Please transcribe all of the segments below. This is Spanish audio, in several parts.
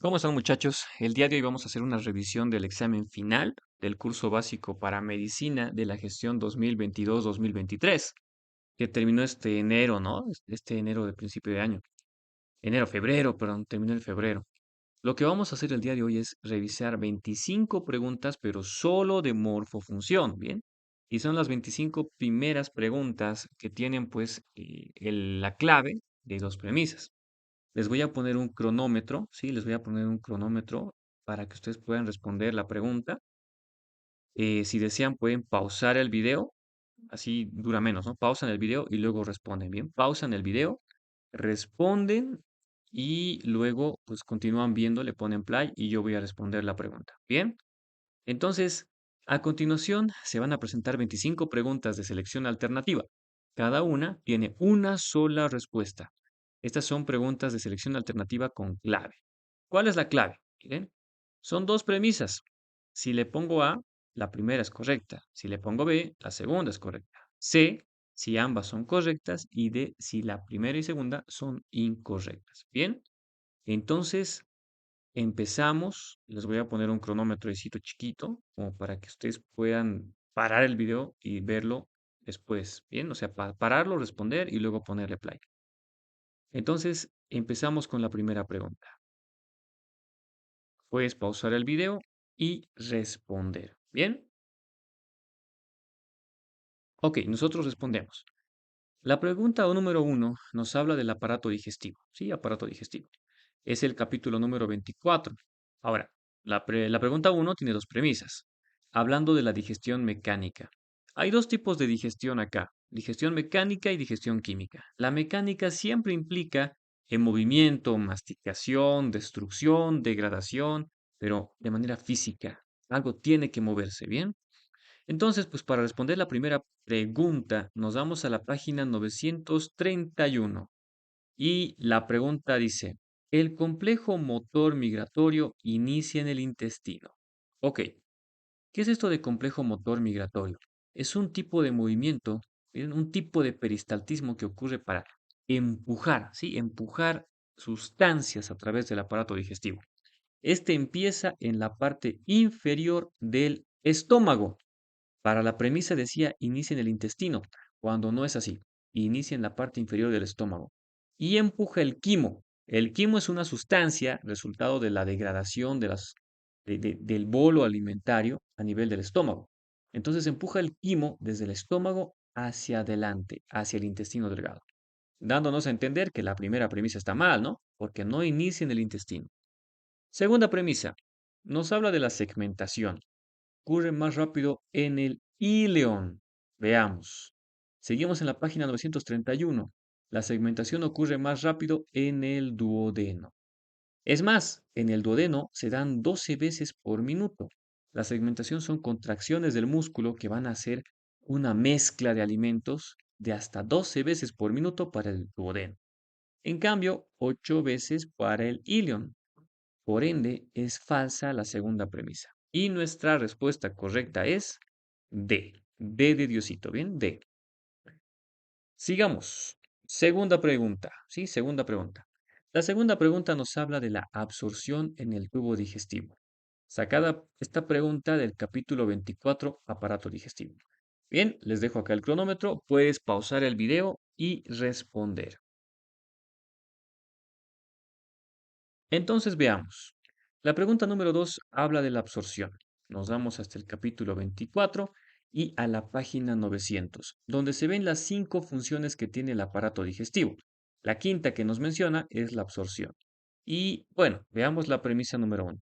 ¿Cómo están, muchachos? El día de hoy vamos a hacer una revisión del examen final del curso básico para medicina de la gestión 2022-2023, que terminó este enero, ¿no? Este enero de principio de año. Enero, febrero, perdón, terminó en febrero. Lo que vamos a hacer el día de hoy es revisar 25 preguntas, pero solo de morfofunción, ¿bien? Y son las 25 primeras preguntas que tienen, pues, la clave de dos premisas. Les voy a poner un cronómetro, ¿sí? Les voy a poner un cronómetro para que ustedes puedan responder la pregunta. Si desean, pueden pausar el video, así dura menos, ¿no? Pausan el video y luego responden, ¿bien? Pausan el video, responden y luego, pues continúan viendo, le ponen play y yo voy a responder la pregunta, ¿bien? Entonces, a continuación, se van a presentar 25 preguntas de selección alternativa. Cada una tiene una sola respuesta. Estas son preguntas de selección alternativa con clave. ¿Cuál es la clave? Miren, son dos premisas. Si le pongo A, la primera es correcta. Si le pongo B, la segunda es correcta. C, si ambas son correctas. Y D, si la primera y segunda son incorrectas. Bien, entonces empezamos. Les voy a poner un cronómetro chiquito, como para que ustedes puedan parar el video y verlo después. Bien, o sea, pararlo, responder y luego ponerle play. Entonces, empezamos con la primera pregunta. Puedes pausar el video y responder. ¿Bien? Ok, nosotros respondemos. La pregunta número uno nos habla del aparato digestivo. Sí, aparato digestivo. Es el capítulo número 24. Ahora, la pregunta uno tiene dos premisas. Hablando de la digestión mecánica. Hay dos tipos de digestión acá. Digestión mecánica y digestión química. La mecánica siempre implica en movimiento, masticación, destrucción, degradación, pero de manera física. Algo tiene que moverse, ¿bien? Entonces, pues para responder la primera pregunta, nos vamos a la página 931 y la pregunta dice, el complejo motor migratorio inicia en el intestino. Ok, ¿qué es esto de complejo motor migratorio? Es un tipo de movimiento, un tipo de peristaltismo que ocurre para empujar, ¿sí? Empujar sustancias a través del aparato digestivo. Este empieza en la parte inferior del estómago. Para la premisa decía inicia en el intestino, cuando no es así. Inicia en la parte inferior del estómago. Y empuja el quimo. El quimo es una sustancia resultado de la degradación del bolo alimentario a nivel del estómago. Entonces empuja el quimo desde el estómago hacia adelante, hacia el intestino delgado, dándonos a entender que la primera premisa está mal, ¿no? Porque no inicia en el intestino. Segunda premisa, nos habla de la segmentación. Ocurre más rápido en el íleon. Veamos. Seguimos en la página 931. La segmentación ocurre más rápido en el duodeno. Es más, en el duodeno se dan 12 veces por minuto. La segmentación son contracciones del músculo que van a hacer una mezcla de alimentos de hasta 12 veces por minuto para el duodeno. En cambio, 8 veces para el íleon. Por ende, es falsa la segunda premisa. Y nuestra respuesta correcta es D. D de Diosito, ¿bien? D. Sigamos. Segunda pregunta, ¿sí? Segunda pregunta. La segunda pregunta nos habla de la absorción en el tubo digestivo. Sacada esta pregunta del capítulo 24, aparato digestivo. Bien, les dejo acá el cronómetro. Puedes pausar el video y responder. Entonces veamos. La pregunta número 2 habla de la absorción. Nos vamos hasta el capítulo 24 y a la página 900, donde se ven las 5 funciones que tiene el aparato digestivo. La quinta que nos menciona es la absorción. Y bueno, veamos la premisa número 1.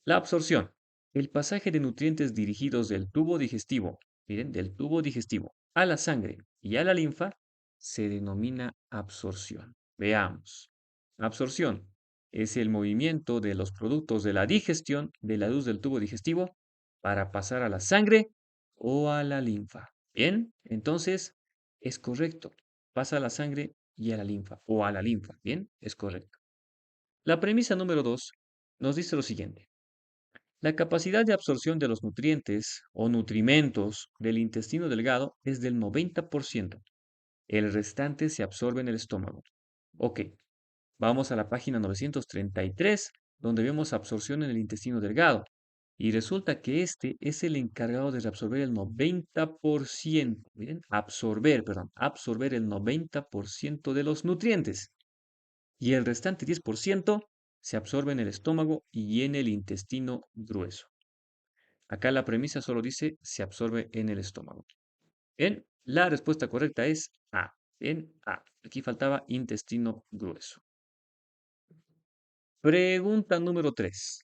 La absorción. El pasaje de nutrientes dirigidos del tubo digestivo, miren, del tubo digestivo a la sangre y a la linfa se denomina absorción. Veamos. Absorción es el movimiento de los productos de la digestión de la luz del tubo digestivo para pasar a la sangre o a la linfa. Bien, entonces es correcto. Pasa a la sangre y a la linfa o a la linfa. Bien, es correcto. La premisa número 2 nos dice lo siguiente. La capacidad de absorción de los nutrientes o nutrimentos del intestino delgado es del 90%. El restante se absorbe en el estómago. Ok, vamos a la página 933 donde vemos absorción en el intestino delgado. Y resulta que este es el encargado de reabsorber el 90%, miren, absorber el 90% de los nutrientes. Y el restante 10% se absorbe en el estómago y en el intestino grueso. Acá la premisa solo dice se absorbe en el estómago. Bien, la respuesta correcta es A. En A. Aquí faltaba intestino grueso. Pregunta número 3.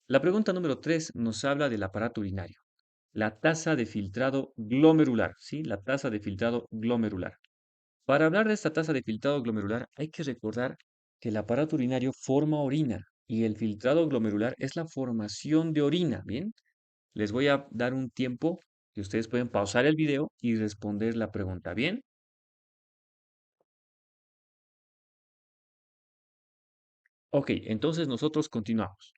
La pregunta número 3 nos habla del aparato urinario. La tasa de filtrado glomerular, ¿sí? La tasa de filtrado glomerular. Para hablar de esta tasa de filtrado glomerular, hay que recordar que el aparato urinario forma orina y el filtrado glomerular es la formación de orina, ¿bien? Les voy a dar un tiempo que ustedes pueden pausar el video y responder la pregunta, ¿bien? Ok, entonces nosotros continuamos.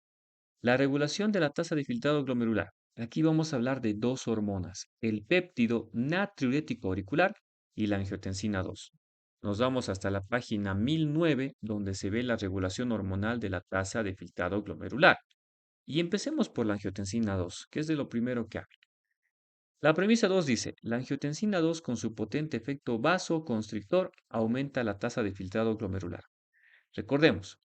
La regulación de la tasa de filtrado glomerular. Aquí vamos a hablar de dos hormonas, el péptido natriurético auricular y la angiotensina 2. Nos vamos hasta la página 1009, donde se ve la regulación hormonal de la tasa de filtrado glomerular. Y empecemos por la angiotensina 2, que es de lo primero que habla. La premisa 2 dice, la angiotensina 2 con su potente efecto vasoconstrictor aumenta la tasa de filtrado glomerular. Recordemos,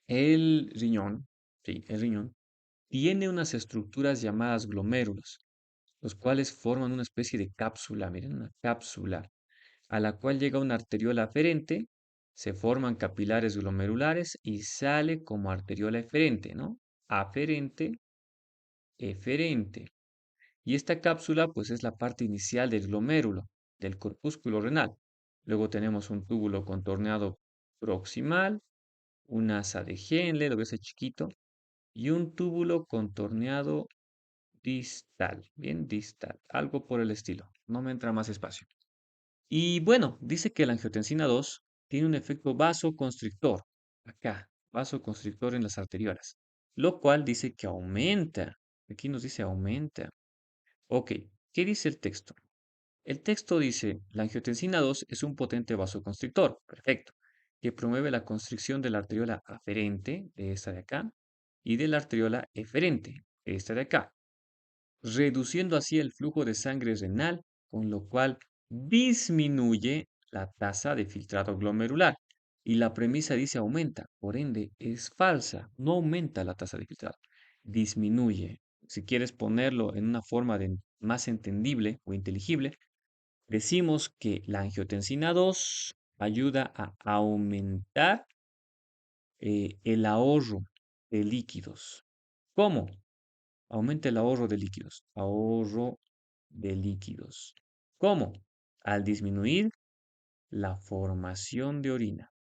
el riñón, sí, el riñón tiene unas estructuras llamadas glomérulos, los cuales forman una especie de cápsula, miren, una cápsula, a la cual llega una arteriola aferente, se forman capilares glomerulares y sale como arteriola eferente, ¿no? Aferente, eferente. Y esta cápsula, pues, es la parte inicial del glomérulo, del corpúsculo renal. Luego tenemos un túbulo contorneado proximal, un asa de Henle, lo ves ahí chiquito, y un túbulo contorneado distal, bien distal, algo por el estilo. No me entra más espacio. Y bueno, dice que la angiotensina 2 tiene un efecto vasoconstrictor, acá, vasoconstrictor en las arteriolas, lo cual dice que aumenta. Aquí nos dice aumenta. Ok, ¿qué dice el texto? El texto dice, la angiotensina 2 es un potente vasoconstrictor, perfecto, que promueve la constricción de la arteriola aferente, de esta de acá, y de la arteriola eferente, de esta de acá, reduciendo así el flujo de sangre renal, con lo cual disminuye la tasa de filtrado glomerular. Y la premisa dice aumenta, por ende es falsa, no aumenta la tasa de filtrado, disminuye. Si quieres ponerlo en una forma más entendible o inteligible, decimos que la angiotensina 2 ayuda a aumentar el ahorro de líquidos. ¿Cómo? Aumenta el ahorro de líquidos. Ahorro de líquidos. ¿Cómo? Al disminuir la formación de orina.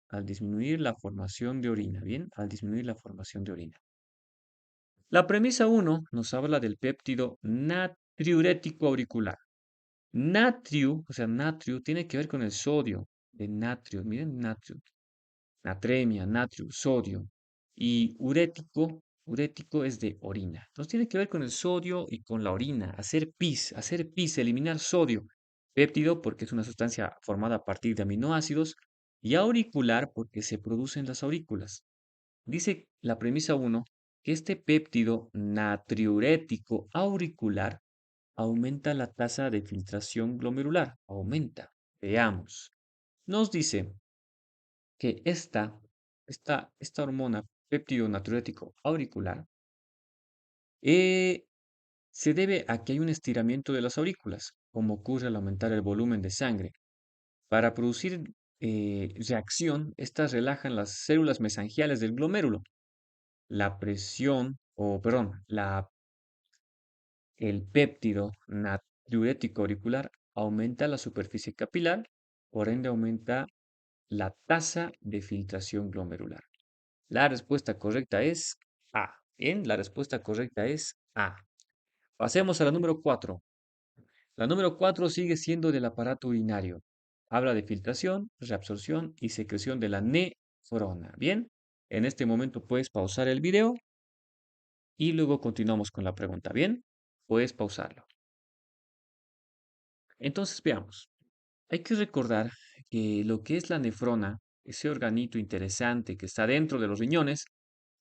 Al disminuir la formación de orina. Bien, al disminuir la formación de orina. La premisa 1 nos habla del péptido natriurético auricular. Natrio, o sea, natrio tiene que ver con el sodio de natrio. Miren, natrio. Natremia, natrio, sodio. Y urético es de orina. Entonces tiene que ver con el sodio y con la orina. Hacer pis, eliminar sodio. Péptido porque es una sustancia formada a partir de aminoácidos. Y auricular porque se produce en las aurículas. Dice la premisa 1 que este péptido natriurético auricular aumenta la tasa de filtración glomerular. Aumenta. Veamos. Nos dice que esta hormona péptido natriurético auricular eh, se debe a que hay un estiramiento de las aurículas, como ocurre al aumentar el volumen de sangre. Para producir reacción, estas relajan las células mesangiales del glomérulo. La presión, o perdón, el péptido natriurético auricular aumenta la superficie capilar, por ende aumenta la tasa de filtración glomerular. La respuesta correcta es A. Bien, la respuesta correcta es A. Pasemos a la número 4. La número 4 sigue siendo del aparato urinario. Habla de filtración, reabsorción y secreción de la nefrona. Bien, en este momento puedes pausar el video y luego continuamos con la pregunta. Bien, puedes pausarlo. Entonces veamos. Hay que recordar que lo que es la nefrona ese organito interesante que está dentro de los riñones,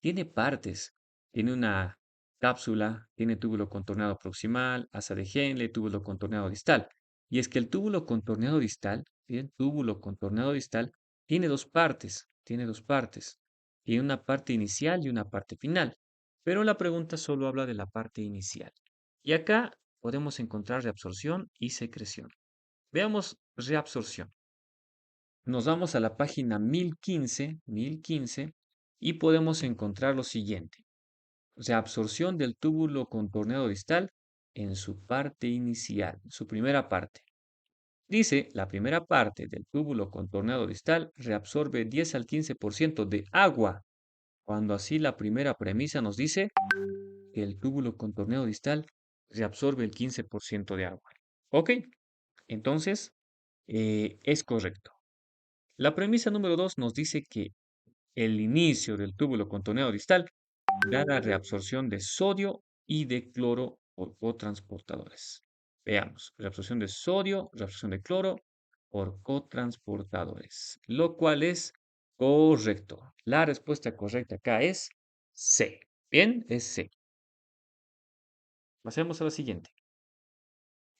tiene partes. Tiene una cápsula, tiene túbulo contorneado proximal, asa de Henle, túbulo contorneado distal. Y es que el túbulo contorneado distal, bien, túbulo contorneado distal, tiene dos partes, tiene dos partes. Tiene una parte inicial y una parte final. Pero la pregunta solo habla de la parte inicial. Y acá podemos encontrar reabsorción y secreción. Veamos reabsorción. Nos vamos a la página 1015 y podemos encontrar lo siguiente. Reabsorción del túbulo contorneado distal en su parte inicial, su primera parte. Dice, la primera parte del túbulo contorneado distal reabsorbe 10 al 15% de agua, cuando así la primera premisa nos dice que el túbulo contorneado distal reabsorbe el 15% de agua. ¿Ok? Entonces, es correcto. La premisa número 2 nos dice que el inicio del túbulo contorneado distal da la reabsorción de sodio y de cloro por cotransportadores. Veamos, reabsorción de sodio, reabsorción de cloro por cotransportadores, lo cual es correcto. La respuesta correcta acá es C. Bien, es C. Pasemos a la siguiente.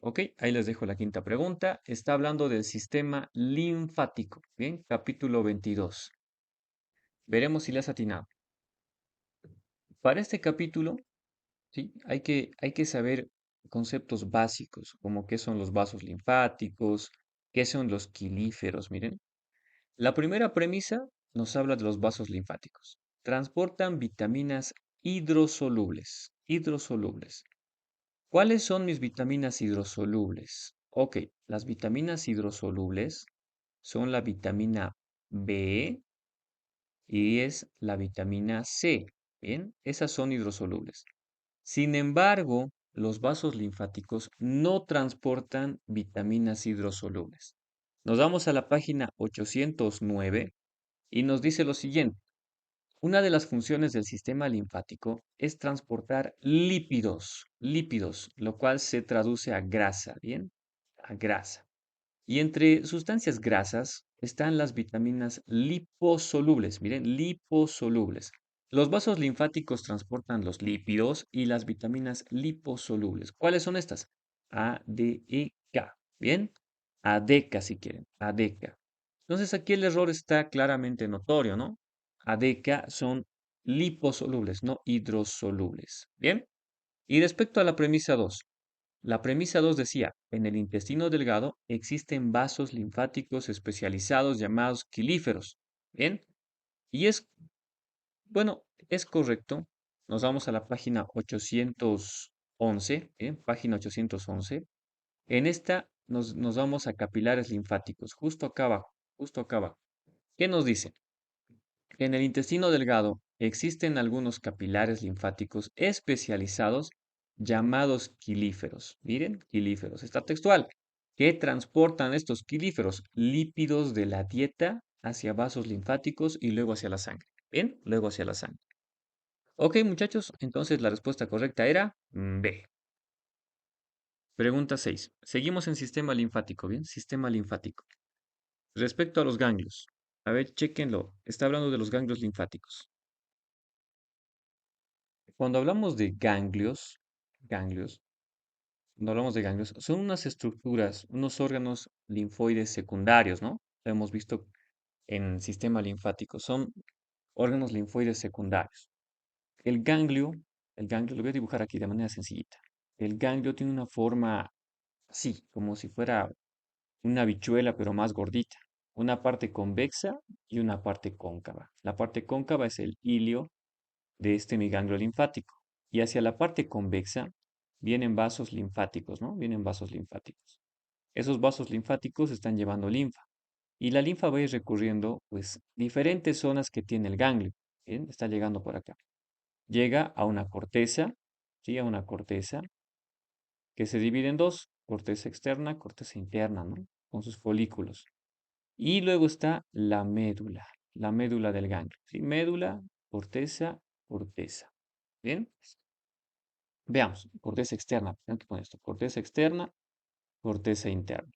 Ok, ahí les dejo la quinta pregunta. Está hablando del sistema linfático. Bien, capítulo 22. Veremos si le has atinado. Para este capítulo, ¿sí? Hay que saber conceptos básicos, como qué son los vasos linfáticos, qué son los quilíferos. Miren, la primera premisa nos habla de los vasos linfáticos. Transportan vitaminas hidrosolubles. Hidrosolubles. ¿Cuáles son mis vitaminas hidrosolubles? Ok, las vitaminas hidrosolubles son la vitamina B y es la vitamina C. Bien, esas son hidrosolubles. Sin embargo, los vasos linfáticos no transportan vitaminas hidrosolubles. Nos vamos a la página 809 y nos dice lo siguiente. Una de las funciones del sistema linfático es transportar lípidos, lo cual se traduce a grasa, ¿bien? A grasa. Y entre sustancias grasas están las vitaminas liposolubles. Miren, liposolubles. Los vasos linfáticos transportan los lípidos y las vitaminas liposolubles. ¿Cuáles son estas? A, D, E, K. Bien, A, D, K si quieren. A, D, K. Entonces aquí el error está claramente notorio, ¿no? A, D, K son liposolubles, no hidrosolubles. Bien. Y respecto a la premisa 2. La premisa 2 decía, en el intestino delgado existen vasos linfáticos especializados llamados quilíferos. Bien, y bueno, es correcto. Nos vamos a la página 811, ¿bien? Página 811. En esta nos vamos a capilares linfáticos, justo acá abajo, justo acá abajo. ¿Qué nos dice? En el intestino delgado existen algunos capilares linfáticos especializados llamados quilíferos. Miren, quilíferos. Está textual. ¿Qué transportan estos quilíferos? Lípidos de la dieta hacia vasos linfáticos y luego hacia la sangre. Bien, luego hacia la sangre. Ok, muchachos, entonces la respuesta correcta era B. Pregunta 6. Seguimos en sistema linfático, ¿bien? Sistema linfático. Respecto a los ganglios. A ver, chéquenlo. Está hablando de los ganglios linfáticos. Cuando hablamos de ganglios, cuando hablamos de ganglios, son unas estructuras, unos órganos linfoides secundarios, ¿no? Lo hemos visto en sistema linfático, son órganos linfoides secundarios. El ganglio, el ganglio, lo voy a dibujar aquí de manera sencillita. El ganglio tiene una forma así, como si fuera una habichuela, pero más gordita. Una parte convexa y una parte cóncava. La parte cóncava es el hilio de este ganglio linfático. Y hacia la parte convexa vienen vasos linfáticos, ¿no? Vienen vasos linfáticos. Esos vasos linfáticos están llevando linfa. Y la linfa va a ir recorriendo, pues, diferentes zonas que tiene el ganglio. ¿Bien? Está llegando por acá. Llega a una corteza, ¿sí? A una corteza que se divide en dos, corteza externa, corteza interna, ¿no? Con sus folículos. Y luego está la médula del ganglio, ¿sí? Médula, corteza, corteza. ¿Bien? Veamos, corteza externa. Tengo que poner esto. Corteza externa, corteza interna.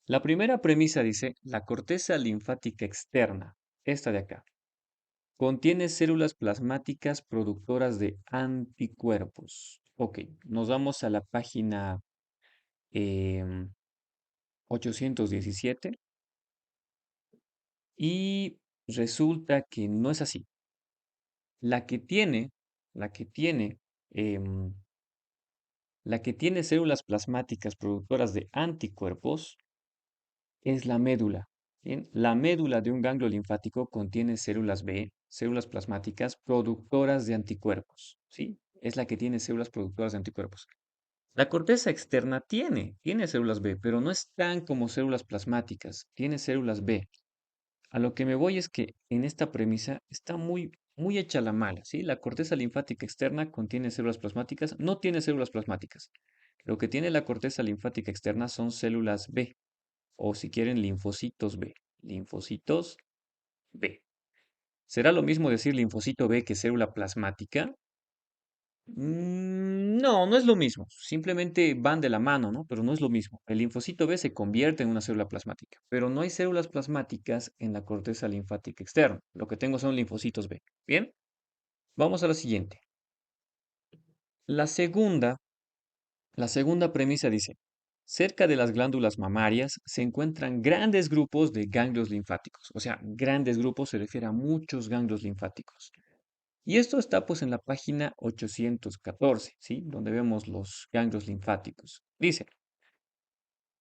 La primera premisa dice, la corteza linfática externa esta de acá. Contiene células plasmáticas productoras de anticuerpos. Ok, nos vamos a la página em, 817 y resulta que no es así. La que tiene, la que tiene, em, la que tiene células plasmáticas productoras de anticuerpos es la médula. Bien, la médula de un ganglio linfático contiene células B, células plasmáticas productoras de anticuerpos. ¿Sí? Es la que tiene células productoras de anticuerpos. La corteza externa tiene células B, pero no están como células plasmáticas, tiene células B. A lo que me voy es que en esta premisa está muy hecha la mala, ¿sí? La corteza linfática externa contiene células plasmáticas, no tiene células plasmáticas. Lo que tiene la corteza linfática externa son células B, o si quieren, linfocitos B. Linfocitos B. ¿Será lo mismo decir linfocito B que célula plasmática? No, no es lo mismo. Simplemente van de la mano, ¿no? Pero no es lo mismo. El linfocito B se convierte en una célula plasmática, pero no hay células plasmáticas en la corteza linfática externa. Lo que tengo son linfocitos B. Bien, vamos a la siguiente. La segunda, la segunda premisa dice, cerca de las glándulas mamarias se encuentran grandes grupos de ganglios linfáticos. O sea, grandes grupos se refiere a muchos ganglios linfáticos. Y esto está pues en la página 814, ¿sí? Donde vemos los ganglios linfáticos. Dice,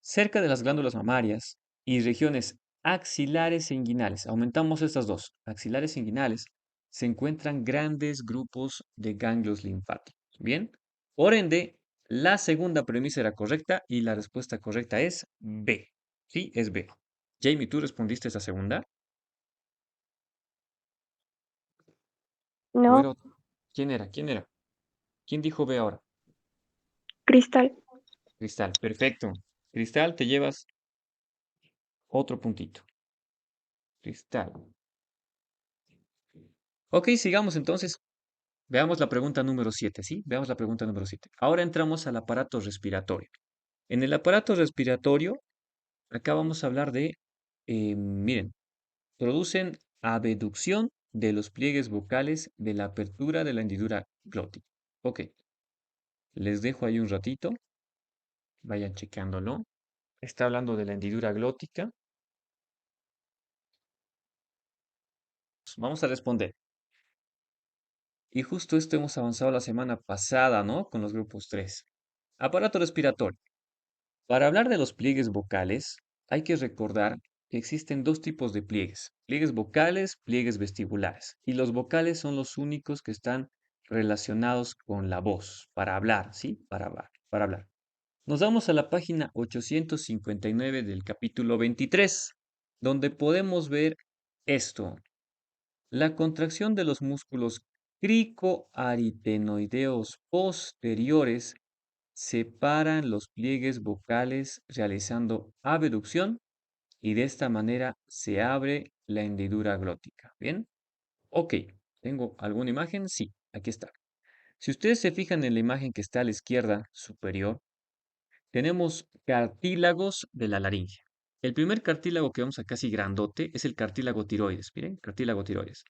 cerca de las glándulas mamarias y regiones axilares e inguinales, aumentamos estas dos, axilares e inguinales, se encuentran grandes grupos de ganglios linfáticos. Bien, por ende, la segunda premisa era correcta y la respuesta correcta es B. Sí, es B. Jamie, ¿tú respondiste esa segunda? ¿O era No, otra? ¿Quién era? ¿Quién era? ¿Quién dijo B ahora? Cristal. Cristal, perfecto. Cristal, te llevas otro puntito. Cristal. Ok, sigamos entonces. Veamos la pregunta número 7, ¿sí? Veamos la pregunta número 7. Ahora entramos al aparato respiratorio. En el aparato respiratorio, acá vamos a hablar de, miren, producen abducción de los pliegues vocales de la apertura de la hendidura glótica. Ok, les dejo ahí un ratito, vayan checándolo. Está hablando de la hendidura glótica. Vamos a responder. Y justo esto hemos avanzado la semana pasada, ¿no? Con los grupos 3. Aparato respiratorio. Para hablar de los pliegues vocales, hay que recordar que existen dos tipos de pliegues. Pliegues vocales, pliegues vestibulares. Y los vocales son los únicos que están relacionados con la voz, para hablar, ¿sí? Para hablar. Nos vamos a la página 859 del capítulo 23, donde podemos ver esto. La contracción de los músculos cricoaritenoideos posteriores separan los pliegues vocales realizando abducción y de esta manera se abre la hendidura glótica. ¿Bien? Ok. ¿Tengo alguna imagen? Sí, aquí está. Si ustedes se fijan en la imagen que está a la izquierda superior, tenemos cartílagos de la laringe. El primer cartílago que vemos acá así grandote es el cartílago tiroides. Miren, cartílago tiroides.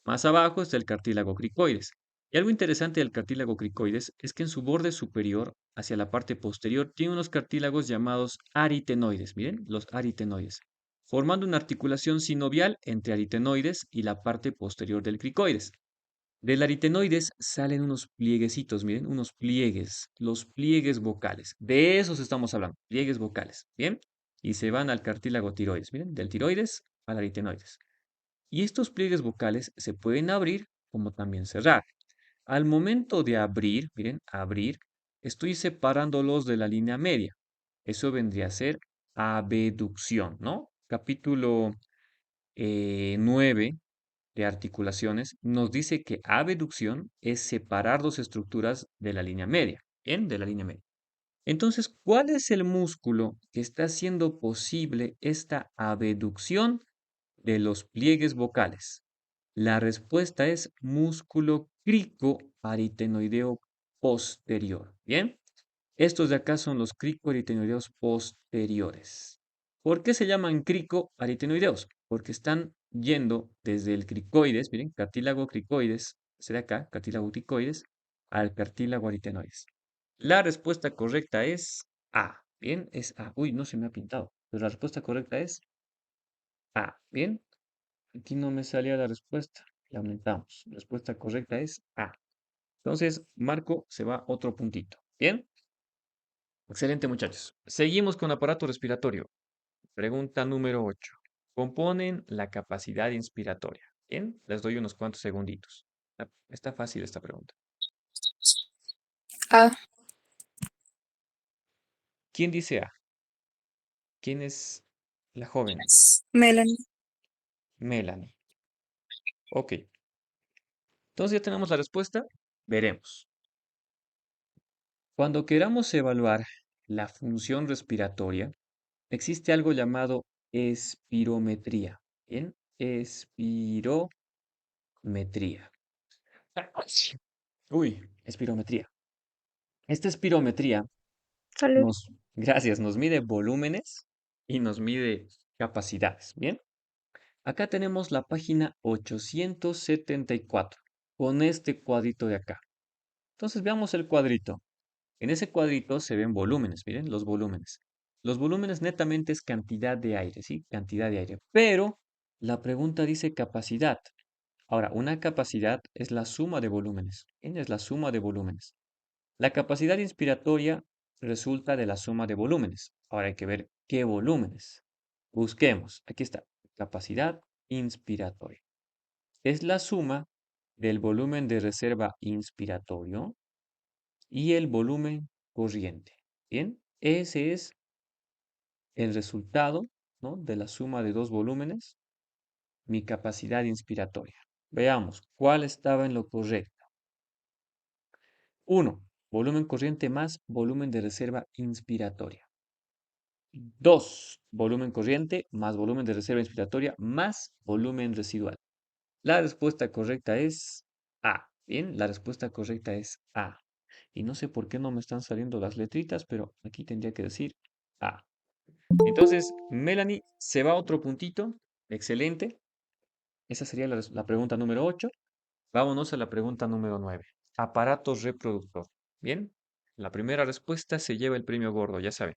Más abajo está el cartílago cricoides. Y algo interesante del cartílago cricoides es que en su borde superior, hacia la parte posterior, tiene unos cartílagos llamados aritenoides. Miren, los aritenoides, formando una articulación sinovial entre aritenoides y la parte posterior del cricoides. Del aritenoides salen unos plieguecitos, miren, unos pliegues, los pliegues vocales. De esos estamos hablando, pliegues vocales, ¿bien? Y se van al cartílago tiroides, miren, del tiroides al aritenoides. Y estos pliegues vocales se pueden abrir como también cerrar. Al momento de abrir, miren, abrir, estoy separándolos de la línea media. Eso vendría a ser abducción, ¿no? Capítulo 9 de articulaciones nos dice que abducción es separar dos estructuras de la línea media, ¿bien? De la línea media. Entonces, ¿cuál es el músculo que está haciendo posible esta abducción de los pliegues vocales? La respuesta es músculo cricoaritenoideo posterior. Bien, estos de acá son los cricoaritenoideos posteriores. ¿Por qué se llaman cricoaritenoideos? Porque están yendo desde el cricoides, miren, cartílago cricoides, ese de acá, cartílago cricoides, al cartílago aritenoides. La respuesta correcta es A. Bien, es A. Uy, no se me ha pintado, pero la respuesta correcta es A. Bien, aquí no me salía la respuesta. Lamentamos. La respuesta correcta es A. Entonces, Marco se va otro puntito. Bien, excelente, muchachos. Seguimos con aparato respiratorio. Pregunta número 8. Componen la capacidad inspiratoria. Bien, les doy unos cuantos segunditos. Está fácil esta pregunta. A. ¿Quién dice A? ¿Quién es la joven? Melanie. Melanie. Ok. Entonces ya tenemos la respuesta. Veremos. Cuando queramos evaluar la función respiratoria, existe algo llamado espirometría. Bien, espirometría. Uy, espirometría. Esta espirometría Salud. gracias, nos mide volúmenes y nos mide capacidades. Bien, acá tenemos la página 874 con este cuadrito de acá. Entonces veamos el cuadrito. En ese cuadrito se ven volúmenes, miren los volúmenes. Los volúmenes netamente es cantidad de aire, ¿sí? Cantidad de aire. Pero la pregunta dice capacidad. Ahora, una capacidad es la suma de volúmenes. ¿Quién es la suma de volúmenes? La capacidad inspiratoria resulta de la suma de volúmenes. Ahora hay que ver qué volúmenes. Busquemos. Aquí está. Capacidad inspiratoria. Es la suma del volumen de reserva inspiratorio y el volumen corriente. Bien, ese es el resultado, ¿no?, de la suma de dos volúmenes, mi capacidad inspiratoria. Veamos cuál estaba en lo correcto. Uno, volumen corriente más volumen de reserva inspiratoria. 2, volumen corriente más volumen de reserva inspiratoria más volumen residual. La respuesta correcta es A. Bien, la respuesta correcta es A. Y no sé por qué no me están saliendo las letritas, pero aquí tendría que decir A. Entonces, Melanie se va a otro puntito. Excelente. Esa sería la pregunta número 8. Vámonos a la pregunta número 9. Aparato reproductor. Bien, la primera respuesta se lleva el premio gordo, ya saben.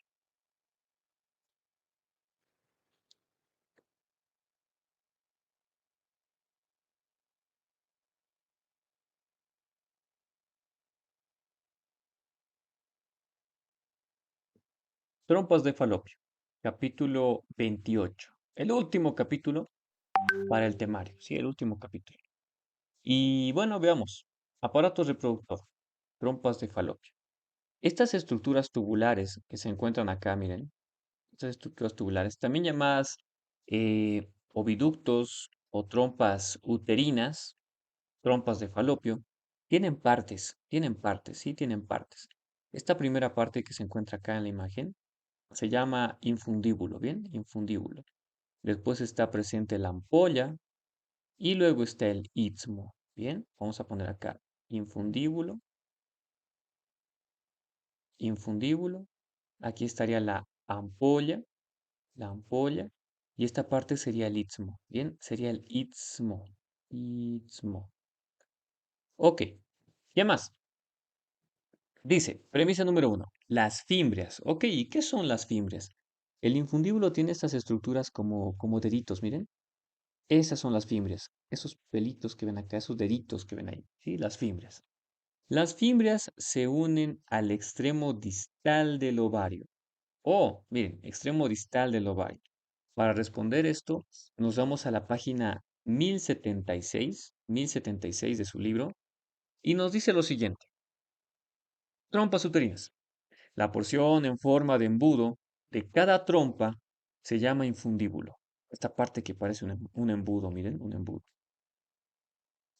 Trompas de falopio. Capítulo 28. El último capítulo para el temario. Sí, el último capítulo. Y bueno, veamos. Aparato reproductor. Trompas de falopio. Estas estructuras tubulares que se encuentran acá, miren, estas estructuras tubulares, también llamadas oviductos o trompas uterinas, trompas de falopio, tienen partes, sí, tienen partes. Esta primera parte que se encuentra acá en la imagen se llama infundíbulo, ¿bien? Infundíbulo. Después está presente la ampolla y luego está el istmo, ¿bien? Vamos a poner acá infundíbulo, infundíbulo. Aquí estaría la ampolla, y esta parte sería el istmo, ¿bien? Sería el istmo, istmo. Ok, ¿qué más? Dice, premisa número 1, las fimbrias. Ok, ¿y qué son las fimbrias? El infundíbulo tiene estas estructuras como deditos, miren. Esas son las fimbrias, esos pelitos que ven acá, esos deditos que ven ahí, ¿sí? Las fimbrias. Las fimbrias se unen al extremo distal del ovario. Oh, miren, extremo distal del ovario. Para responder esto, nos vamos a la página 1076 de su libro, y nos dice lo siguiente. Trompas uterinas. La porción en forma de embudo de cada trompa se llama infundíbulo. Esta parte que parece un embudo, miren, un embudo.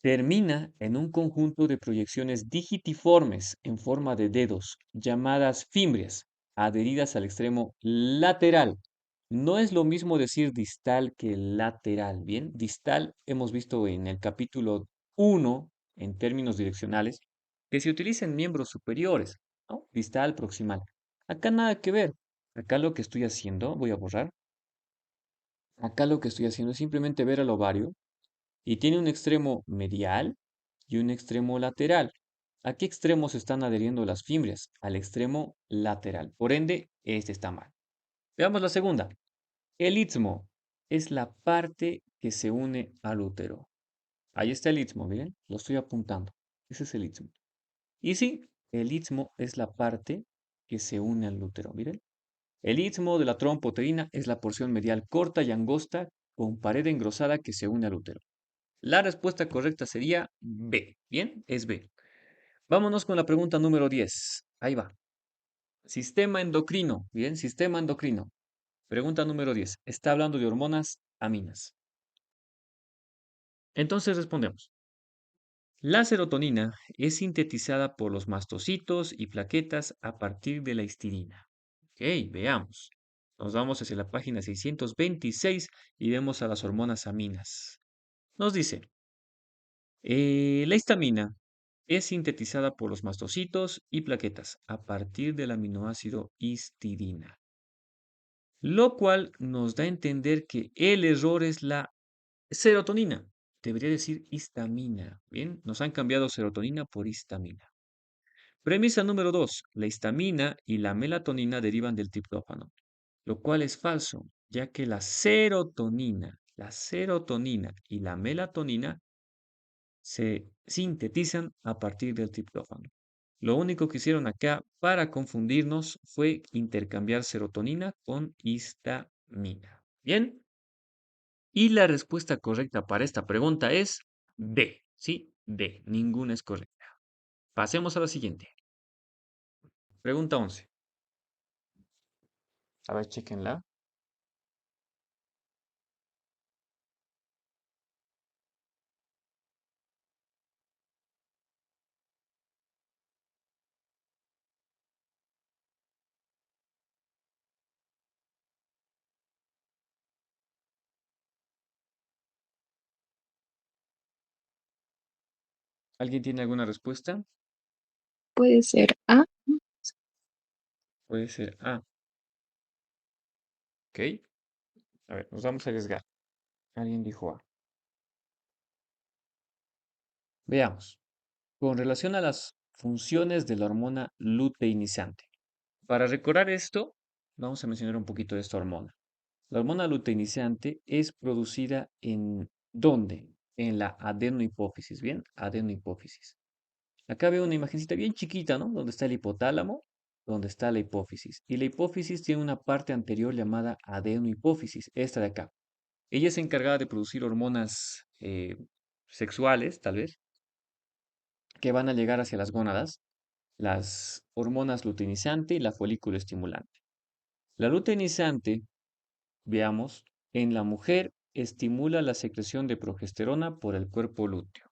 Termina en un conjunto de proyecciones digitiformes en forma de dedos, llamadas fimbrias, adheridas al extremo lateral. No es lo mismo decir distal que lateral, ¿bien? Distal hemos visto en el capítulo 1, en términos direccionales, que se utiliza en miembros superiores, ¿no? Distal, proximal. Acá nada que ver. Acá lo que estoy haciendo, voy a borrar. Acá lo que estoy haciendo es simplemente ver al ovario y tiene un extremo medial y un extremo lateral. ¿A qué extremo se están adheriendo las fimbrias? Al extremo lateral. Por ende, este está mal. Veamos la segunda. El istmo es la parte que se une al útero. Ahí está el istmo, miren, lo estoy apuntando. Ese es el istmo. Y sí, el istmo es la parte que se une al útero, miren. El istmo de la trompa uterina es la porción medial corta y angosta con pared engrosada que se une al útero. La respuesta correcta sería B. Bien, es B. Vámonos con la pregunta número 10. Ahí va. Sistema endocrino. Bien, sistema endocrino. Pregunta número 10. Está hablando de hormonas aminas. Entonces respondemos. La serotonina es sintetizada por los mastocitos y plaquetas a partir de la histidina. Ok, veamos. Nos vamos hacia la página 626 y vemos a las hormonas aminas. Nos dice, la histamina es sintetizada por los mastocitos y plaquetas a partir del aminoácido histidina, lo cual nos da a entender que el error es la serotonina. Debería decir histamina. Bien, nos han cambiado serotonina por histamina. Premisa número 2. La histamina y la melatonina derivan del triptófano, lo cual es falso, ya que la serotonina y la melatonina se sintetizan a partir del triptófano. Lo único que hicieron acá para confundirnos fue intercambiar serotonina con histamina. Bien, y la respuesta correcta para esta pregunta es D. Sí, D. Ninguna es correcta. Pasemos a la siguiente. Pregunta 11. A ver, chequenla. ¿Alguien tiene alguna respuesta? Puede ser A. Puede ser A. Ok. A ver, nos vamos a arriesgar. Alguien dijo A. Veamos. Con relación a las funciones de la hormona luteinizante. Para recordar esto, vamos a mencionar un poquito de esta hormona. La hormona luteinizante es producida en ¿dónde? En la adenohipófisis, ¿bien? Adenohipófisis. Acá veo una imagencita bien chiquita, ¿no? Donde está el hipotálamo, donde está la hipófisis. Y la hipófisis tiene una parte anterior llamada adenohipófisis, esta de acá. Ella es encargada de producir hormonas sexuales, tal vez, que van a llegar hacia las gónadas, las hormonas luteinizante y la folículo estimulante. La luteinizante, veamos, en la mujer estimula la secreción de progesterona por el cuerpo lúteo.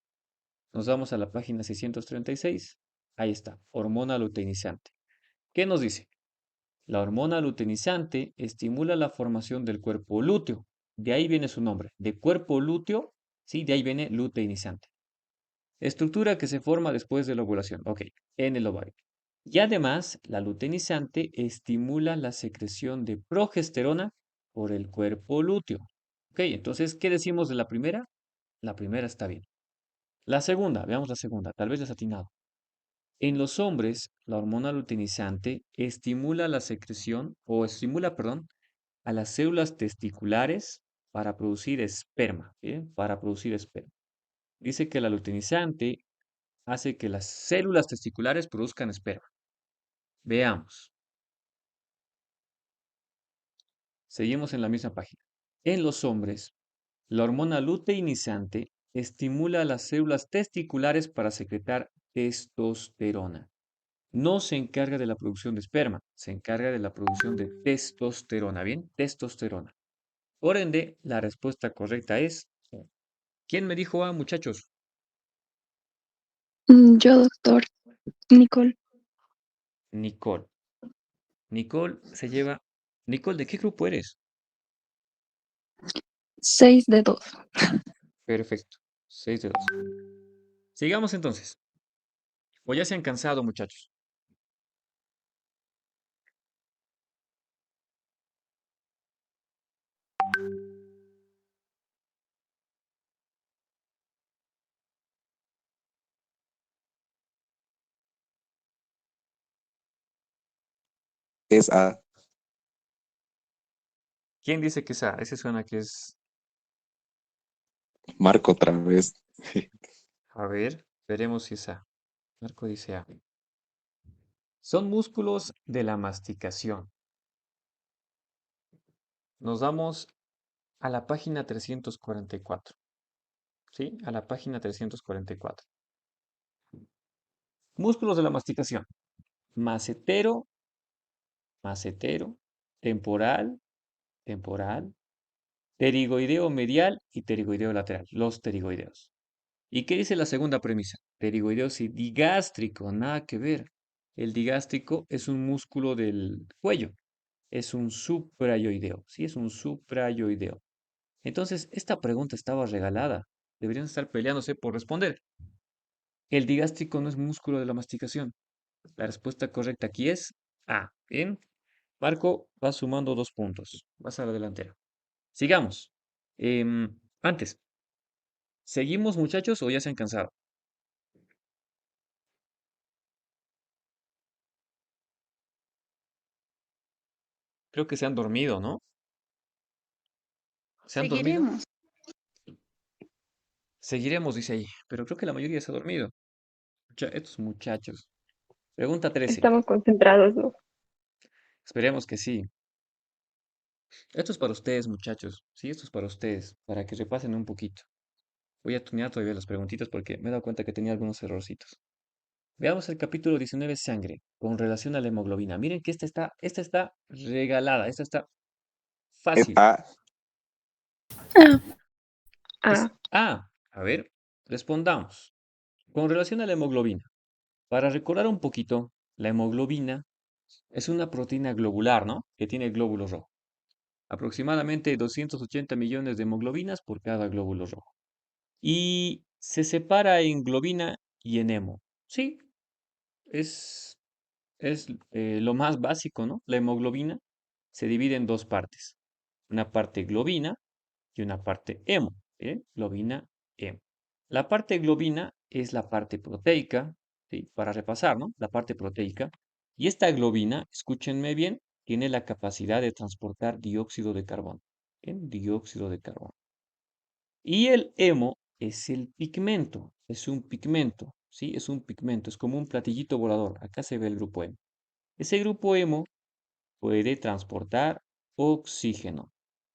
Nos vamos a la página 636. Ahí está, hormona luteinizante. ¿Qué nos dice? La hormona luteinizante estimula la formación del cuerpo lúteo. De ahí viene su nombre. De cuerpo lúteo, sí, de ahí viene luteinizante. Estructura que se forma después de la ovulación. Ok, en el ovario. Y además, la luteinizante estimula la secreción de progesterona por el cuerpo lúteo. Ok, entonces, ¿qué decimos de la primera? La primera está bien. La segunda, veamos la segunda, tal vez desatinado. En los hombres, la hormona luteinizante estimula la secreción o estimula, perdón, a las células testiculares para producir esperma, ¿bien? Para producir esperma. Dice que la luteinizante hace que las células testiculares produzcan esperma. Veamos. Seguimos en la misma página. En los hombres, la hormona luteinizante estimula a las células testiculares para secretar testosterona. No se encarga de la producción de esperma, se encarga de la producción de testosterona. ¿Bien? Testosterona. Por ende, la respuesta correcta es... ¿Quién me dijo A, muchachos? Yo, doctor. Nicole. Nicole. Nicole se lleva... Nicole, ¿de qué grupo eres? 6 de 2. Perfecto. 6 de 2. Sigamos entonces. O ya se han cansado, muchachos. Es A. ¿Quién dice que es A? Ese suena que es... Marco otra vez. A ver, veremos si es A. Marco dice A. Son músculos de la masticación. Nos vamos a la página 344. ¿Sí? A la página 344. Músculos de la masticación. Macetero, macetero, temporal, temporal, pterigoideo medial y pterigoideo lateral. Los pterigoideos. ¿Y qué dice la segunda premisa? Pterigoideo sí, digástrico, nada que ver. El digástrico es un músculo del cuello. Es un suprayoideo. Sí, es un suprayoideo. Entonces, esta pregunta estaba regalada. Deberían estar peleándose por responder. El digástrico no es músculo de la masticación. La respuesta correcta aquí es A. Bien. Marco va sumando 2 puntos. Vas a la delantera. Sigamos. Antes, ¿seguimos muchachos o ya se han cansado? Creo que se han dormido, ¿no? ¿Se han dormido? Seguiremos. Seguiremos, dice ahí. Pero creo que la mayoría se ha dormido. Estos muchachos. Pregunta 13. Estamos concentrados, ¿no? Esperemos que sí. Esto es para ustedes, muchachos. Sí, esto es para ustedes, para que repasen un poquito. Voy a tunear todavía las preguntitas porque me he dado cuenta que tenía algunos errorcitos. Veamos el capítulo 19, sangre, con relación a la hemoglobina. Miren que esta está regalada, esta está Es fácil. A. Ah, Es ah, A. A ver, respondamos. Con relación a la hemoglobina. Para recordar un poquito, la hemoglobina es una proteína globular, ¿no? Que tiene glóbulo rojo. Aproximadamente 280 millones de hemoglobinas por cada glóbulo rojo. Y se separa en globina y en hemo. Sí, es, es lo más básico, ¿no? La hemoglobina se divide en dos partes. Una parte globina y una parte hemo. ¿Eh? Globina, hemo. La parte globina es la parte proteica, ¿sí? Para repasar, ¿no? La parte proteica. Y esta globina, escúchenme bien, tiene la capacidad de transportar dióxido de carbono. ¿Bien? Dióxido de carbono. Y el hemo es el pigmento, es un pigmento, ¿sí? Es un pigmento, es como un platillito volador. Acá se ve el grupo hemo. Ese grupo hemo puede transportar oxígeno.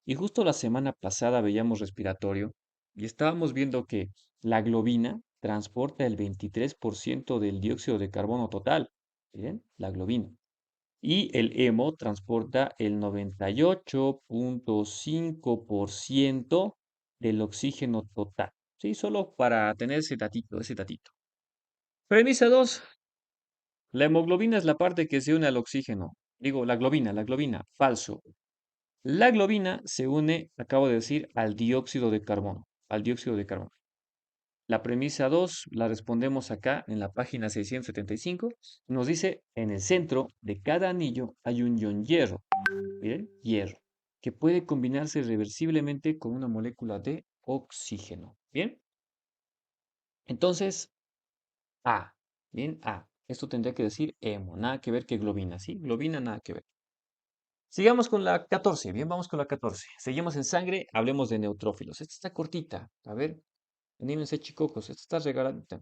Y justo la semana pasada veíamos respiratorio y estábamos viendo que la globina transporta el 23% del dióxido de carbono total. ¿Bien? La globina. Y el hemo transporta el 98.5% del oxígeno total. Sí, solo para tener ese datito, ese datito. Premisa 2. La hemoglobina es la parte que se une al oxígeno. Digo, la globina, falso. La globina se une, acabo de decir, al dióxido de carbono, al dióxido de carbono. La premisa 2 la respondemos acá en la página 675. Nos dice, en el centro de cada anillo hay un ion hierro. Miren, hierro, que puede combinarse reversiblemente con una molécula de oxígeno. Bien, entonces, A. Bien, A. Esto tendría que decir hemo, nada que ver que globina, ¿sí? Globina, nada que ver. Sigamos con la 14. Bien, vamos con la 14. Seguimos en sangre, hablemos de neutrófilos. Esta está cortita. A ver, anímense, chicocos. Esta está regaladita.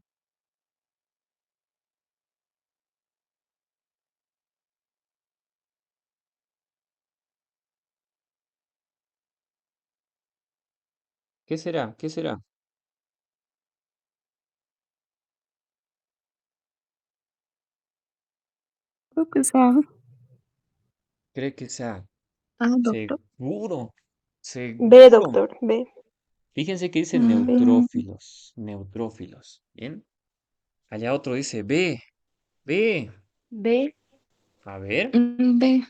¿Qué será? ¿Qué será? creo que sea ¿Cree que sea A, doctor. seguro? B, Seguro. doctor. B. Fíjense que dice B. neutrófilos. Neutrófilos. Bien. Allá otro dice B. B. B. A ver, B.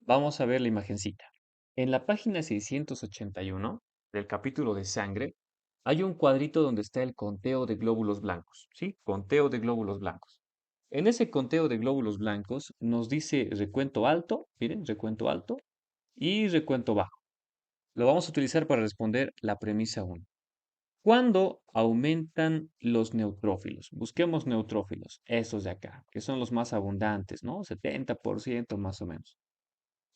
vamos a ver la imagencita. En la página 681 del capítulo de sangre, hay un cuadrito donde está el conteo de glóbulos blancos. ¿Sí? Conteo de glóbulos blancos. En ese conteo de glóbulos blancos nos dice recuento alto, miren, recuento alto y recuento bajo. Lo vamos a utilizar para responder la premisa 1. ¿Cuándo aumentan los neutrófilos? Busquemos neutrófilos, estos de acá, que son los más abundantes, ¿no? 70% más o menos.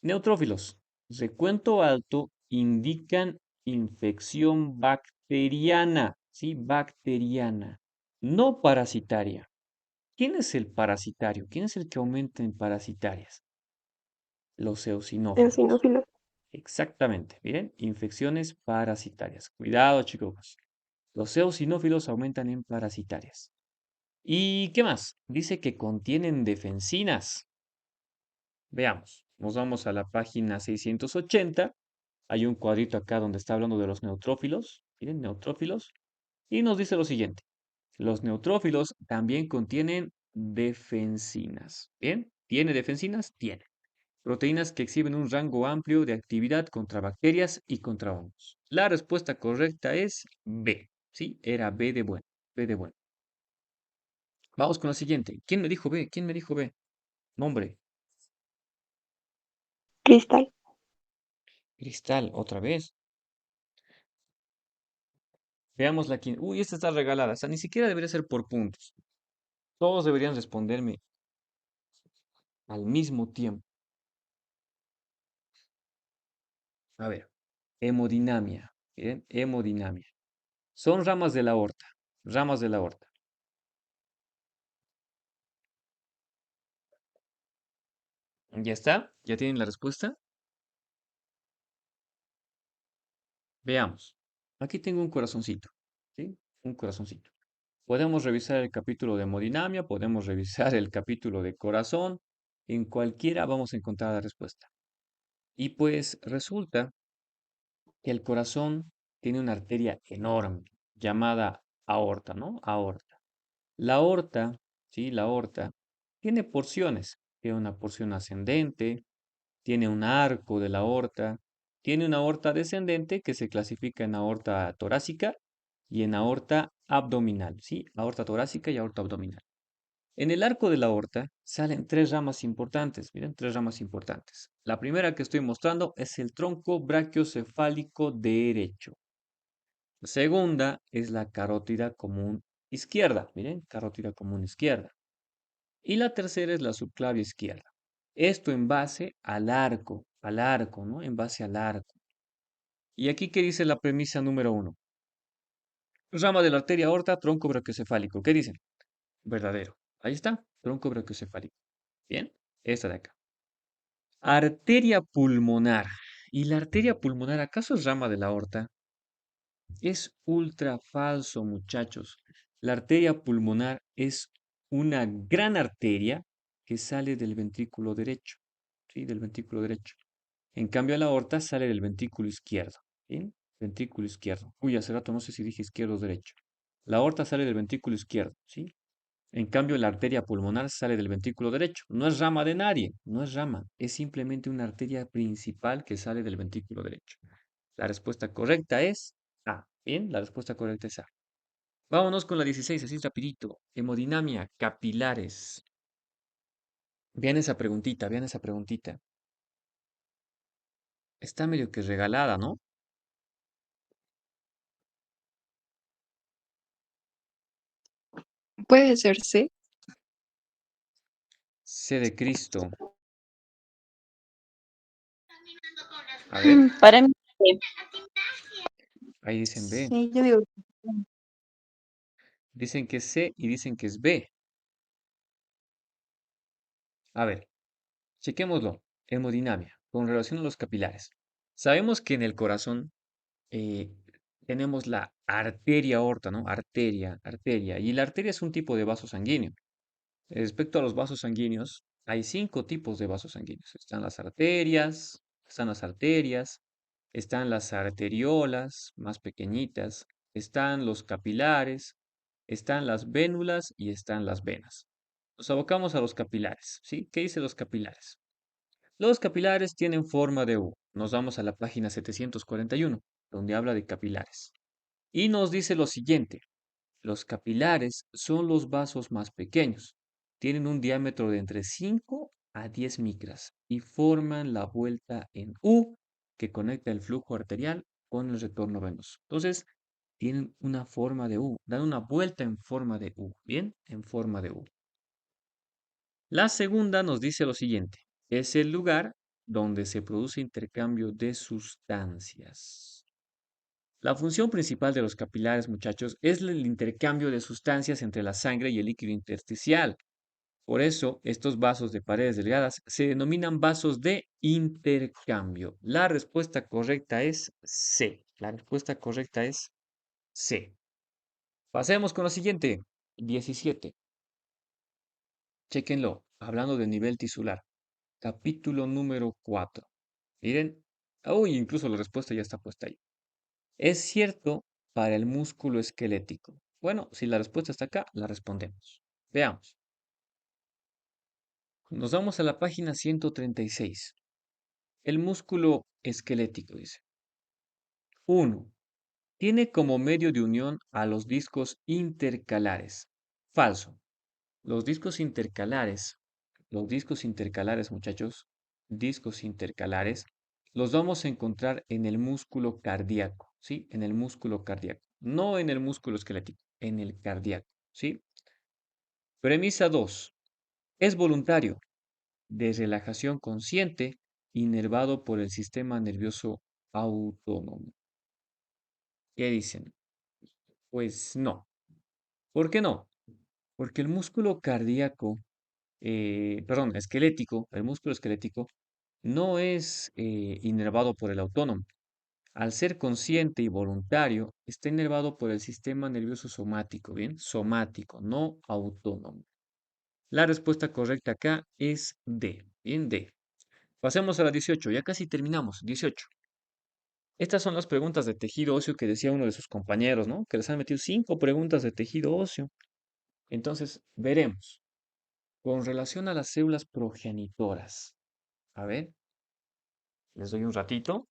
Neutrófilos, recuento alto, indican infección bacteriana, ¿sí? Bacteriana, no parasitaria. ¿Quién es el parasitario? ¿Quién es el que aumenta en parasitarias? Los eosinófilos. eosinófilo. Exactamente, miren, infecciones parasitarias. Cuidado, chicos. Los eosinófilos aumentan en parasitarias. ¿Y qué más? Dice que contienen defensinas. Veamos, nos vamos a la página 680. Hay un cuadrito acá donde está hablando de los neutrófilos. Miren, neutrófilos. Y nos dice lo siguiente. Los neutrófilos también contienen defensinas. ¿Bien? ¿Tiene defensinas? Tiene. Proteínas que exhiben un rango amplio de actividad contra bacterias y contra hongos. La respuesta correcta es B. Sí, era B de bueno. B de bueno. Vamos con la siguiente. ¿Quién me dijo B? ¿Quién me dijo B? Nombre. Cristal. Cristal, otra vez. Veamos la quinta. Uy, esta está regalada. O sea, ni siquiera debería ser por puntos. Todos deberían responderme al mismo tiempo. A ver, hemodinamia. Miren, hemodinamia. Son ramas de la aorta. Ramas de la aorta. ¿Ya está? ¿Ya tienen la respuesta? Veamos. Aquí tengo un corazoncito. ¿Sí? Un corazoncito. Podemos revisar el capítulo de hemodinamia, podemos revisar el capítulo de corazón. En cualquiera vamos a encontrar la respuesta. Y pues resulta que el corazón tiene una arteria enorme llamada aorta, ¿no? Aorta. La aorta, ¿sí? La aorta tiene porciones. Tiene una porción ascendente, tiene un arco de la aorta, tiene una aorta descendente que se clasifica en aorta torácica y en aorta abdominal, ¿sí? Aorta torácica y aorta abdominal. En el arco de la aorta salen tres ramas importantes, miren, tres ramas importantes. La primera que estoy mostrando es el tronco brachiocefálico derecho. La segunda es la carótida común izquierda, miren, carótida común izquierda. Y la tercera es la subclavia izquierda. Esto en base al arco, ¿no? En base al arco. Y aquí, ¿qué dice la premisa número uno? Rama de la arteria aorta, tronco brachiocefálico. ¿Qué dicen? Verdadero. Ahí está, tronco brachiocefálico. Bien, esta de acá. Arteria pulmonar. ¿Y la arteria pulmonar acaso es rama de la aorta? Es ultra falso, muchachos. La arteria pulmonar es una gran arteria que sale del ventrículo derecho. ¿Sí? Del ventrículo derecho. En cambio, la aorta sale del ventrículo izquierdo. ¿Bien? Ventrículo izquierdo. Uy, hace rato no sé si dije izquierdo o derecho. La aorta sale del ventrículo izquierdo, ¿sí? En cambio, la arteria pulmonar sale del ventrículo derecho. No es rama de nadie, no es rama. Es simplemente una arteria principal que sale del ventrículo derecho. La respuesta correcta es A. Bien, la respuesta correcta es A. Vámonos con la 16, así rapidito. Hemodinamia, capilares. Vean esa preguntita, vean esa preguntita. Está medio que regalada, ¿no? Puede ser C. C de Cristo. A ver, Para mí, C. ahí dicen B. Sí, yo digo. Dicen que es C y dicen que es B. A ver, chequémoslo. Hemodinamia, con relación a los capilares. Sabemos que en el corazón eh, tenemos la arteria aorta, ¿no? Arteria, arteria. Y la arteria es un tipo de vaso sanguíneo. Respecto a los vasos sanguíneos, hay cinco tipos de vasos sanguíneos. Están las arterias, están las arteriolas, más pequeñitas, están los capilares, están las vénulas y están las venas. Nos abocamos a los capilares, ¿sí? ¿Qué dice los capilares? Los capilares tienen forma de U. Nos vamos a la página 741, donde habla de capilares. Y nos dice lo siguiente. Los capilares son los vasos más pequeños. Tienen un diámetro de entre 5 a 10 micras y forman la vuelta en U que conecta el flujo arterial con el retorno venoso. Entonces, tienen una forma de U, dan una vuelta en forma de U, ¿bien? En forma de U. La segunda nos dice lo siguiente, es el lugar donde se produce intercambio de sustancias. La función principal de los capilares, muchachos, es el intercambio de sustancias entre la sangre y el líquido intersticial. Por eso, estos vasos de paredes delgadas se denominan vasos de intercambio. La respuesta correcta es C. La respuesta correcta es C. Pasemos con la siguiente. 17. Chéquenlo. Hablando del nivel tisular. Capítulo número 4. Miren. Uy, incluso la respuesta ya está puesta ahí. Es cierto para el músculo esquelético. Bueno, si la respuesta está acá, la respondemos. Veamos. Nos vamos a la página 136. El músculo esquelético dice. 1. Tiene como medio de unión a los discos intercalares. Falso. Los discos intercalares, muchachos, discos intercalares, los vamos a encontrar en el músculo cardíaco, ¿sí? En el músculo cardíaco, no en el músculo esquelético, en el cardíaco, ¿sí? Premisa 2. Es voluntario, de relajación consciente, inervado por el sistema nervioso autónomo. ¿Qué dicen? Pues no. ¿Por qué no? Porque el músculo cardíaco, perdón, esquelético, el músculo esquelético, no es inervado por el autónomo. Al ser consciente y voluntario, está inervado por el sistema nervioso somático, ¿bien? Somático, no autónomo. La respuesta correcta acá es D, bien, D. Pasemos a la 18, ya casi terminamos. 18. Estas son las preguntas de tejido óseo que decía uno de sus compañeros, ¿no? Que les han metido 5 preguntas de tejido óseo. Entonces, veremos. Con relación a las células progenitoras. A ver, les doy un ratito.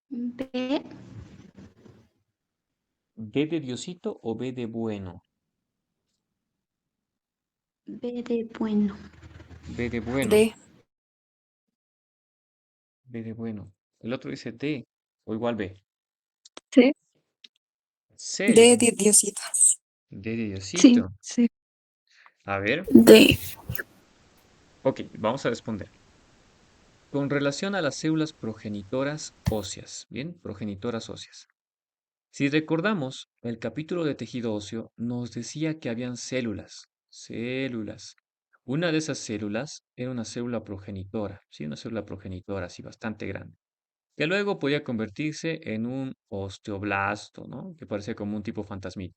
B, ¿B de Diosito o B de bueno? B de bueno. B de bueno, D. B de bueno. El otro dice D, o igual B. C, C, D dice. de Diosito. D de sí, Diosito. sí. A ver, D, ok, vamos a responder. Con relación a las células progenitoras óseas, ¿bien? Progenitoras óseas. Si recordamos, el capítulo de tejido óseo nos decía que habían células. Una de esas células era una célula progenitora, sí, una célula progenitora, así bastante grande, que luego podía convertirse en un osteoblasto, ¿no? Que parecía como un tipo fantasmita.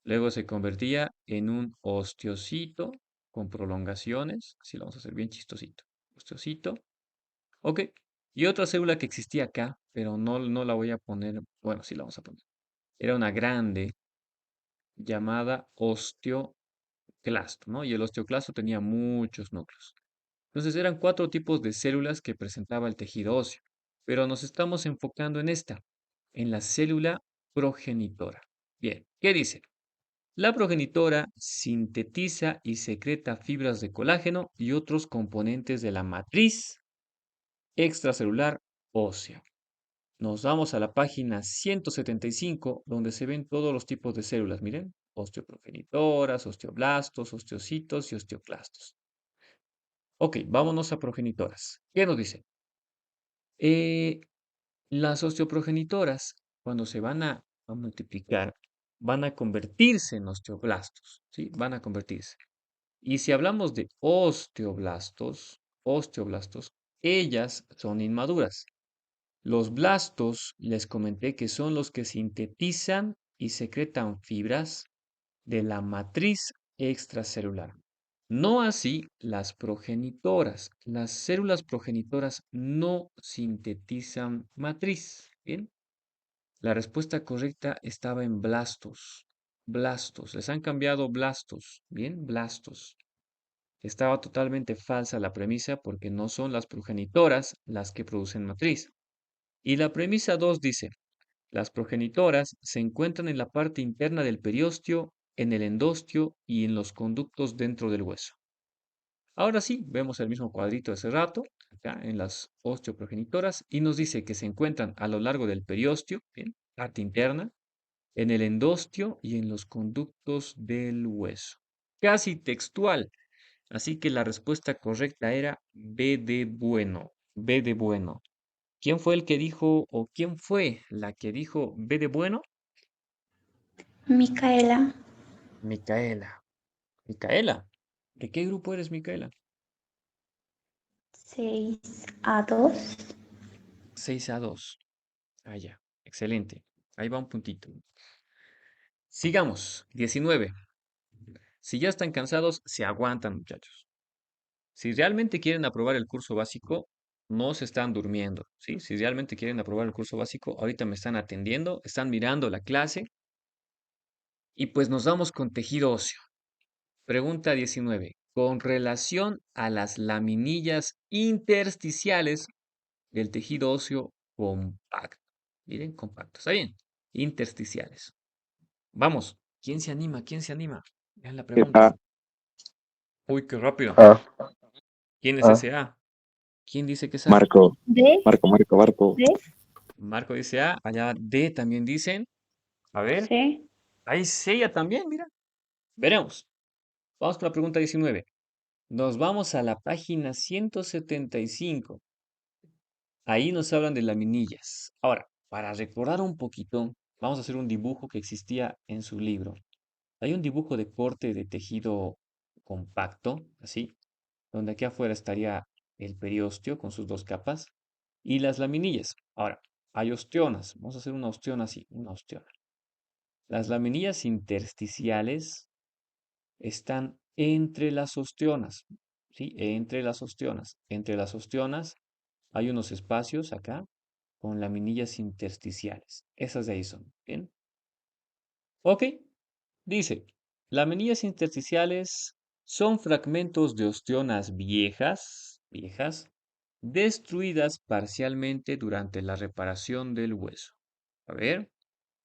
Luego se convertía en un osteocito con prolongaciones, así lo vamos a hacer bien chistosito. Osteocito, ok. Y otra célula que existía acá, pero no la voy a poner, bueno, sí la vamos a poner. Era una grande llamada osteoclasto, ¿no? Y el osteoclasto tenía muchos núcleos. Entonces eran 4 tipos de células que presentaba el tejido óseo, pero nos estamos enfocando en esta, en la célula progenitora. Bien, ¿qué dice? La progenitora sintetiza y secreta fibras de colágeno y otros componentes de la matriz extracelular ósea. Nos vamos a la página 175, donde se ven todos los tipos de células. Miren, osteoprogenitoras, osteoblastos, osteocitos y osteoclastos. Ok, vámonos a progenitoras. ¿Qué nos dice? Eh, las osteoprogenitoras, cuando se van a multiplicar, van a convertirse en osteoblastos, ¿sí? Van a convertirse. Y si hablamos de osteoblastos, ellas son inmaduras. Los blastos, les comenté que son los que sintetizan y secretan fibras de la matriz extracelular. No así las progenitoras. Las células progenitoras no sintetizan matriz. Bien, la respuesta correcta estaba en blastos. Blastos. Les han cambiado blastos. Bien, blastos. Estaba totalmente falsa la premisa porque no son las progenitoras las que producen matriz. Y la premisa 2 dice, las progenitoras se encuentran en la parte interna del periósteo en el endostio y en los conductos dentro del hueso. Ahora sí, vemos el mismo cuadrito de hace rato, acá en las osteoprogenitoras, y nos dice que se encuentran a lo largo del periostio, bien, parte interna, en el endostio y en los conductos del hueso. Casi textual. Así que la respuesta correcta era B de bueno. B de bueno. ¿Quién fue el que dijo o quién fue la que dijo B de bueno? Micaela. Micaela. Micaela. ¿De qué grupo eres, Micaela? 6-2. 6-2. Ah, ya. Excelente. Ahí va un puntito. Sigamos. 19. Si ya están cansados, se aguantan, muchachos. Si realmente quieren aprobar el curso básico, no se están durmiendo, ¿sí? Si realmente quieren aprobar el curso básico, ahorita me están atendiendo, están mirando la clase y pues nos vamos con tejido óseo. Pregunta 19. Con relación a las laminillas intersticiales del tejido óseo compacto. Miren, compacto, ¿está bien? Intersticiales. Vamos, ¿quién se anima? ¿Quién se anima? Vean la pregunta. A, Uy, qué rápido. A, ¿Quién es A. ese A? ¿Quién dice que es A? Marco, D. Marco. D. Marco dice A, allá D también dicen. A ver, C. ahí C ya también, mira. Veremos. Vamos con la pregunta 19. Nos vamos a la página 175. Ahí nos hablan de laminillas. Ahora, para recordar un poquito, vamos a hacer un dibujo que existía en su libro. Hay un dibujo de corte de tejido compacto, así, donde aquí afuera estaría el periósteo con sus dos capas y las laminillas. Ahora, hay ostionas. Vamos a hacer una ostiona así, una ostiona. Las laminillas intersticiales están entre las ostionas, ¿sí? Entre las ostionas. Entre las ostionas hay unos espacios acá con laminillas intersticiales. Esas de ahí son, ¿bien? Ok, dice, laminillas intersticiales son fragmentos de ostionas viejas, destruidas parcialmente durante la reparación del hueso. A ver.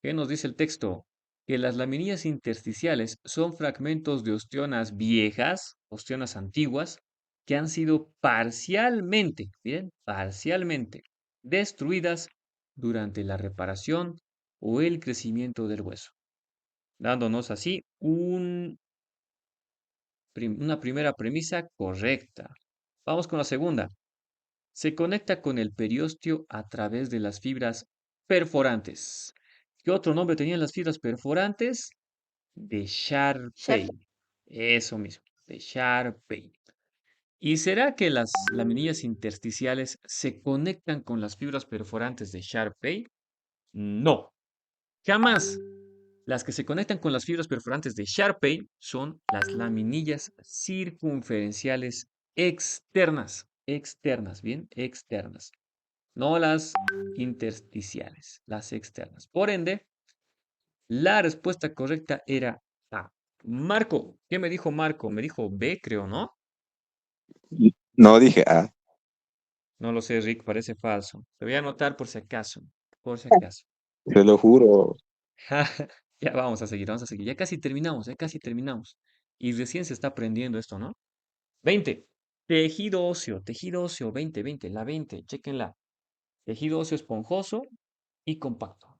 ¿Qué nos dice el texto? Que las laminillas intersticiales son fragmentos de ostionas viejas, ostionas antiguas, que han sido parcialmente, miren, parcialmente destruidas durante la reparación o el crecimiento del hueso, dándonos así una primera premisa correcta. Vamos con la segunda. Se conecta con el periósteo a través de las fibras perforantes. ¿Qué otro nombre tenían las fibras perforantes? De Sharp. Sharpey. Eso mismo, de Sharpey. ¿Y será que las laminillas intersticiales se conectan con las fibras perforantes de Sharpey? No, jamás. Las que se conectan con las fibras perforantes de Sharpey son las laminillas circunferenciales externas, bien, externas, no las intersticiales, las externas. Por ende, la respuesta correcta era A. Marco, ¿qué me dijo Marco? Me dijo B, creo, ¿no? No dije A, No lo sé, Rick, parece falso. Te voy a anotar por si acaso, por si acaso. te lo juro. Ya vamos a seguir, vamos a seguir. Ya casi terminamos, ya casi terminamos. Y recién se está aprendiendo esto, ¿no? 20. Tejido óseo, 20, la 20, chéquenla. Tejido óseo esponjoso y compacto.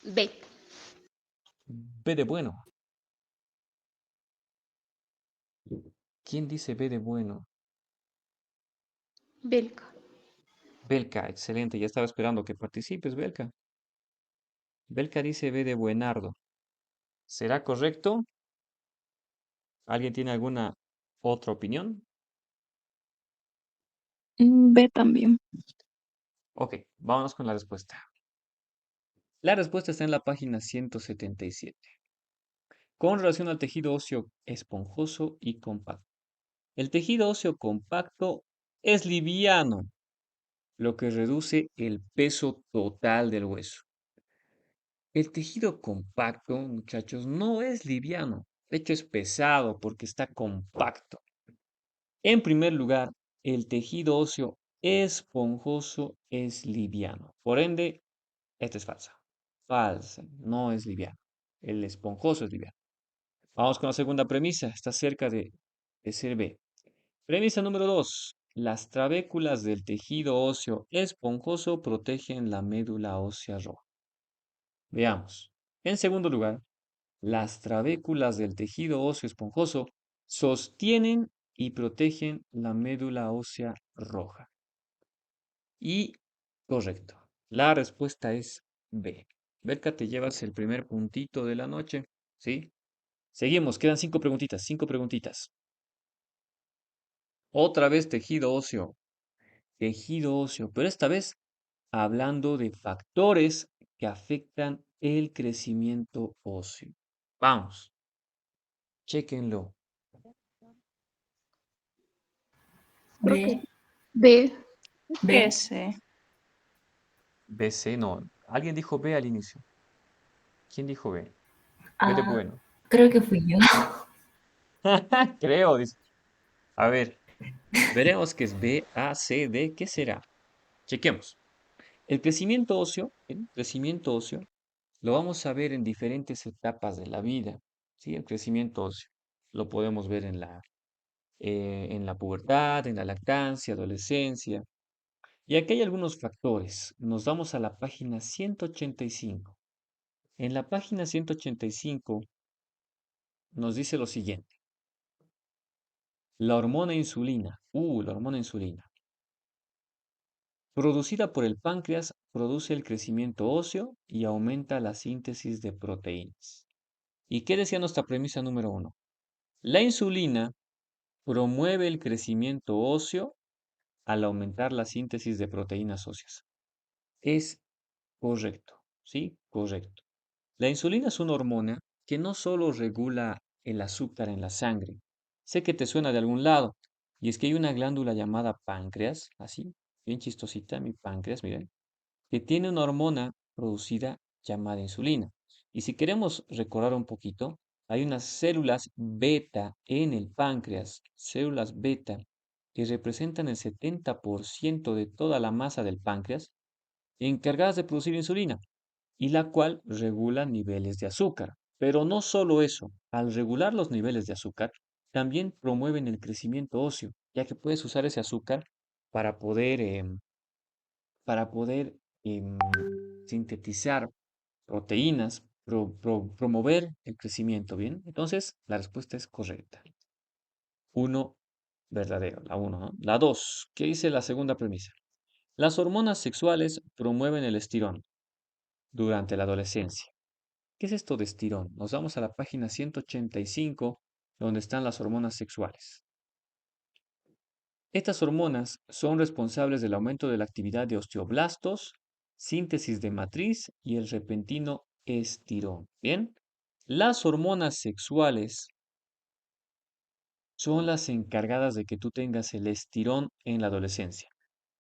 B. B de bueno. ¿Quién dice B de bueno? Belka. Belka, excelente. Ya estaba esperando que participes, Belka. Belka dice B de buenardo. ¿Será correcto? ¿Alguien tiene alguna otra opinión? B también. Ok, vámonos con la respuesta. La respuesta está en la página 177. Con relación al tejido óseo esponjoso y compacto. El tejido óseo compacto es liviano, lo que reduce el peso total del hueso. El tejido compacto, muchachos, no es liviano. De hecho, es pesado porque está compacto. En primer lugar, el tejido óseo esponjoso es liviano. Por ende, esta es falsa. Falsa, no es liviano. el esponjoso es liviano. Vamos con la segunda premisa, está cerca de ser B. Premisa número 2. Las trabéculas del tejido óseo esponjoso protegen la médula ósea roja. Veamos. En segundo lugar, las trabéculas del tejido óseo esponjoso sostienen y protegen la médula ósea roja. Y correcto. La respuesta es B. Berka, te llevas el primer puntito de la noche. ¿Sí? Seguimos, quedan cinco preguntitas, cinco preguntitas. Otra vez tejido óseo, pero esta vez hablando de factores que afectan el crecimiento óseo. Vamos, chéquenlo. Creo que B, B. B, S. BC, no. Alguien dijo B al inicio. ¿Quién dijo B? B de ah, bueno. creo que fui yo. Creo, dice. A ver, veremos que es B, A, C, D. ¿Qué será? Chequemos. El crecimiento óseo, lo vamos a ver en diferentes etapas de la vida. ¿Sí? El crecimiento óseo. Lo podemos ver en la pubertad, en la lactancia, adolescencia. Y aquí hay algunos factores. Nos vamos a la página 185. En la página 185 nos dice lo siguiente. La hormona insulina. La hormona insulina. Producida por el páncreas, produce el crecimiento óseo y aumenta la síntesis de proteínas. ¿Y qué decía nuestra premisa número 1? La insulina promueve el crecimiento óseo al aumentar la síntesis de proteínas óseas. Es correcto, ¿sí? Correcto. La insulina es una hormona que no solo regula el azúcar en la sangre. Sé que te suena de algún lado, y es que hay una glándula llamada páncreas, así, bien chistosita, mi páncreas, miren, que tiene una hormona producida llamada insulina. Y si queremos recordar un poquito, hay unas células beta en el páncreas, células beta, que representan el 70% de toda la masa del páncreas, encargadas de producir insulina y la cual regula niveles de azúcar. Pero no solo eso, al regular los niveles de azúcar, también promueven el crecimiento óseo, ya que puedes usar ese azúcar para poder, para poder sintetizar proteínas, promover el crecimiento, ¿bien? Entonces, la respuesta es correcta. Uno, verdadero, la uno, ¿no? La dos, ¿qué dice la segunda premisa? Las hormonas sexuales promueven el estirón durante la adolescencia. ¿Qué es esto de estirón? Nos vamos a la página 185, donde están las hormonas sexuales. Estas hormonas son responsables del aumento de la actividad de osteoblastos, síntesis de matriz y el repentino estirón. Bien, las hormonas sexuales son las encargadas de que tú tengas el estirón en la adolescencia.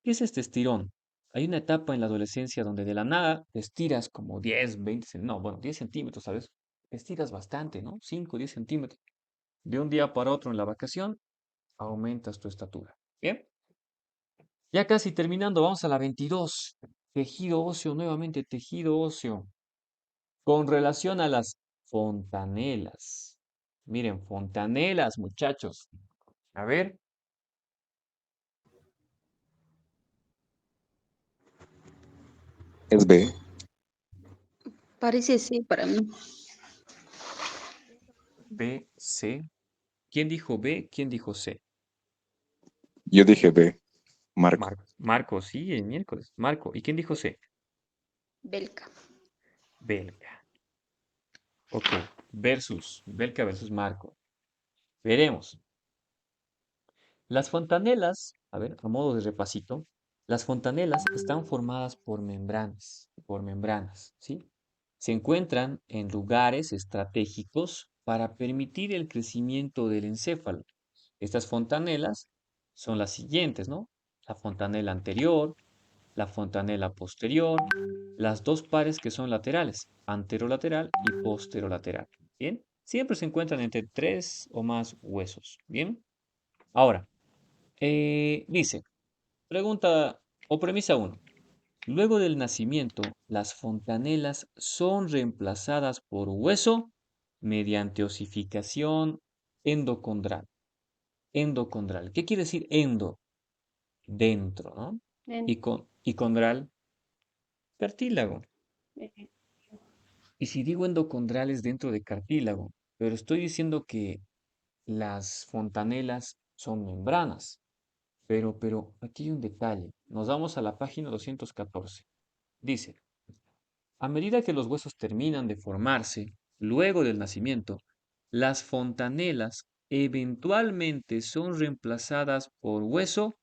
¿Qué es este estirón? Hay una etapa en la adolescencia donde de la nada te estiras como 10, 20, no, bueno, 10 centímetros, ¿sabes? Te estiras bastante, ¿no? 5, 10 centímetros. De un día para otro en la vacación, aumentas tu estatura. Bien, ya casi terminando, vamos a la 22. Tejido óseo, nuevamente tejido óseo. Con relación a las fontanelas. Miren, fontanelas, muchachos. A ver, Es B. Parece sí para mí. B, C. ¿Quién dijo B? ¿Quién dijo C? Yo dije B. Marco. Marco. Marco, sí, el miércoles. Marco. ¿Y quién dijo C? Belka. Belka. Ok. Belka versus Marco. Veremos. Las fontanelas, a ver, a modo de repasito, las fontanelas están formadas por membranas, ¿sí? Se encuentran en lugares estratégicos para permitir el crecimiento del encéfalo. Estas fontanelas son las siguientes, ¿no? La fontanela anterior, la fontanela posterior, las dos pares que son laterales, anterolateral y posterolateral. ¿Bien? Siempre se encuentran entre tres o más huesos. ¿Bien? Ahora, dice, pregunta o premisa uno. Luego del nacimiento, las fontanelas son reemplazadas por hueso mediante osificación endocondral. Endocondral. ¿Qué quiere decir endo? Dentro, ¿no? En- Y condral, cartílago. eh, Y si digo endocondral es dentro de cartílago, pero estoy diciendo que las fontanelas son membranas. Pero aquí hay un detalle. Nos vamos a la página 214. Dice, a medida que los huesos terminan de formarse, luego del nacimiento, las fontanelas eventualmente son reemplazadas por hueso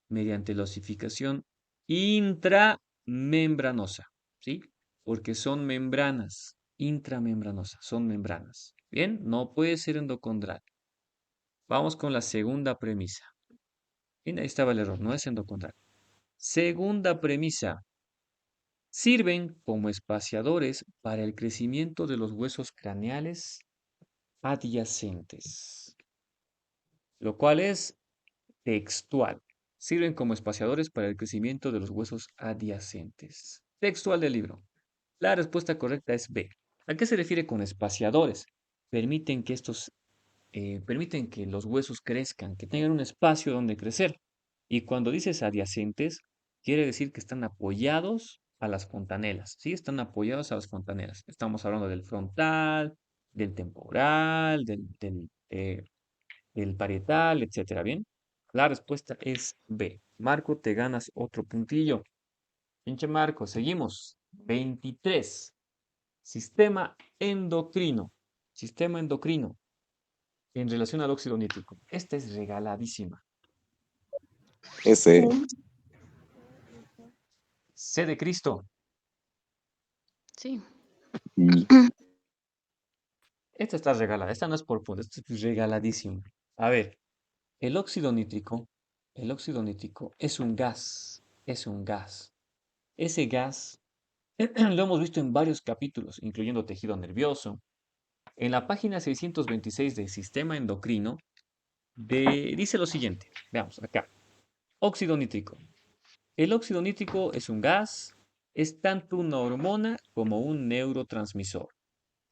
mediante la osificación intramembranosa, ¿sí? Porque son membranas, intramembranosas, son membranas. Bien, no puede ser endocondral. Vamos con la segunda premisa. Bien, ahí estaba el error, no es endocondral. Segunda premisa. Sirven como espaciadores para el crecimiento de los huesos craneales adyacentes, lo cual es textual. Sirven como espaciadores para el crecimiento de los huesos adyacentes. Textual del libro. La respuesta correcta es B. ¿A qué se refiere con espaciadores? Permiten que permiten que los huesos crezcan, que tengan un espacio donde crecer. Y cuando dices adyacentes, quiere decir que están apoyados a las fontanelas, ¿sí? Están apoyados a las fontanelas. Estamos hablando del frontal, del temporal, del parietal, etcétera, ¿bien? La respuesta es B. Marco, te ganas otro puntillo. Pinche Marco, seguimos. 23. Sistema endocrino. Sistema endocrino en relación al óxido nítrico. Esta es regaladísima. S. C de Cristo. sí. I. Esta está regalada. Esta no es por punto. Esta es regaladísima. A ver, el óxido nítrico, el óxido nítrico es un gas. Es un gas. Ese gas lo hemos visto en varios capítulos, incluyendo tejido nervioso. En la página 626 del sistema endocrino, dice lo siguiente. Veamos acá. Óxido nítrico. El óxido nítrico es un gas, es tanto una hormona como un neurotransmisor.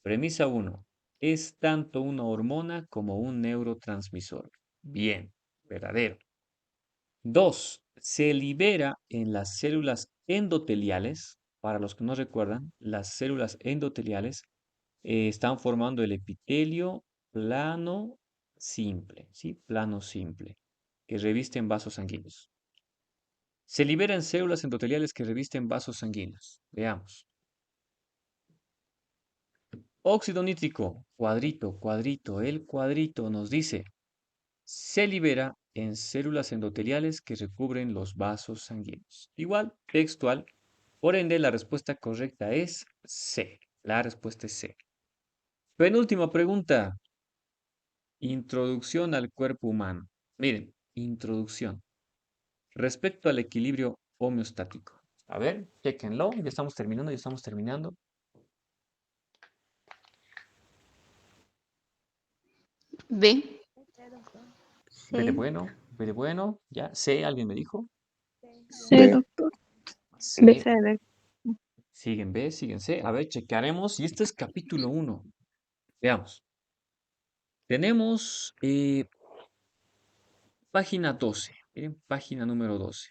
Premisa uno. Es tanto una hormona como un neurotransmisor. Bien, verdadero. 2. Se libera en las células endoteliales. Para los que no recuerdan, las células endoteliales están formando el epitelio plano simple, ¿sí? Plano simple, que revisten vasos sanguíneos. Se liberan células endoteliales que revisten vasos sanguíneos. Veamos. Óxido nítrico, cuadrito, cuadrito, el cuadrito nos dice, se libera en células endoteliales que recubren los vasos sanguíneos. Igual, textual. Por ende, la respuesta correcta es C. La respuesta es C. Penúltima pregunta. Introducción al cuerpo humano. Miren, introducción. Respecto al equilibrio homeostático. A ver, chequenlo. Ya estamos terminando, ya estamos terminando. B. C. B de bueno, ya. C, alguien me dijo. C, B. doctor. B. C, siguen B, siguen C. A ver, checaremos. Y este es capítulo 1. Veamos. Tenemos página 12. Miren, página número 12.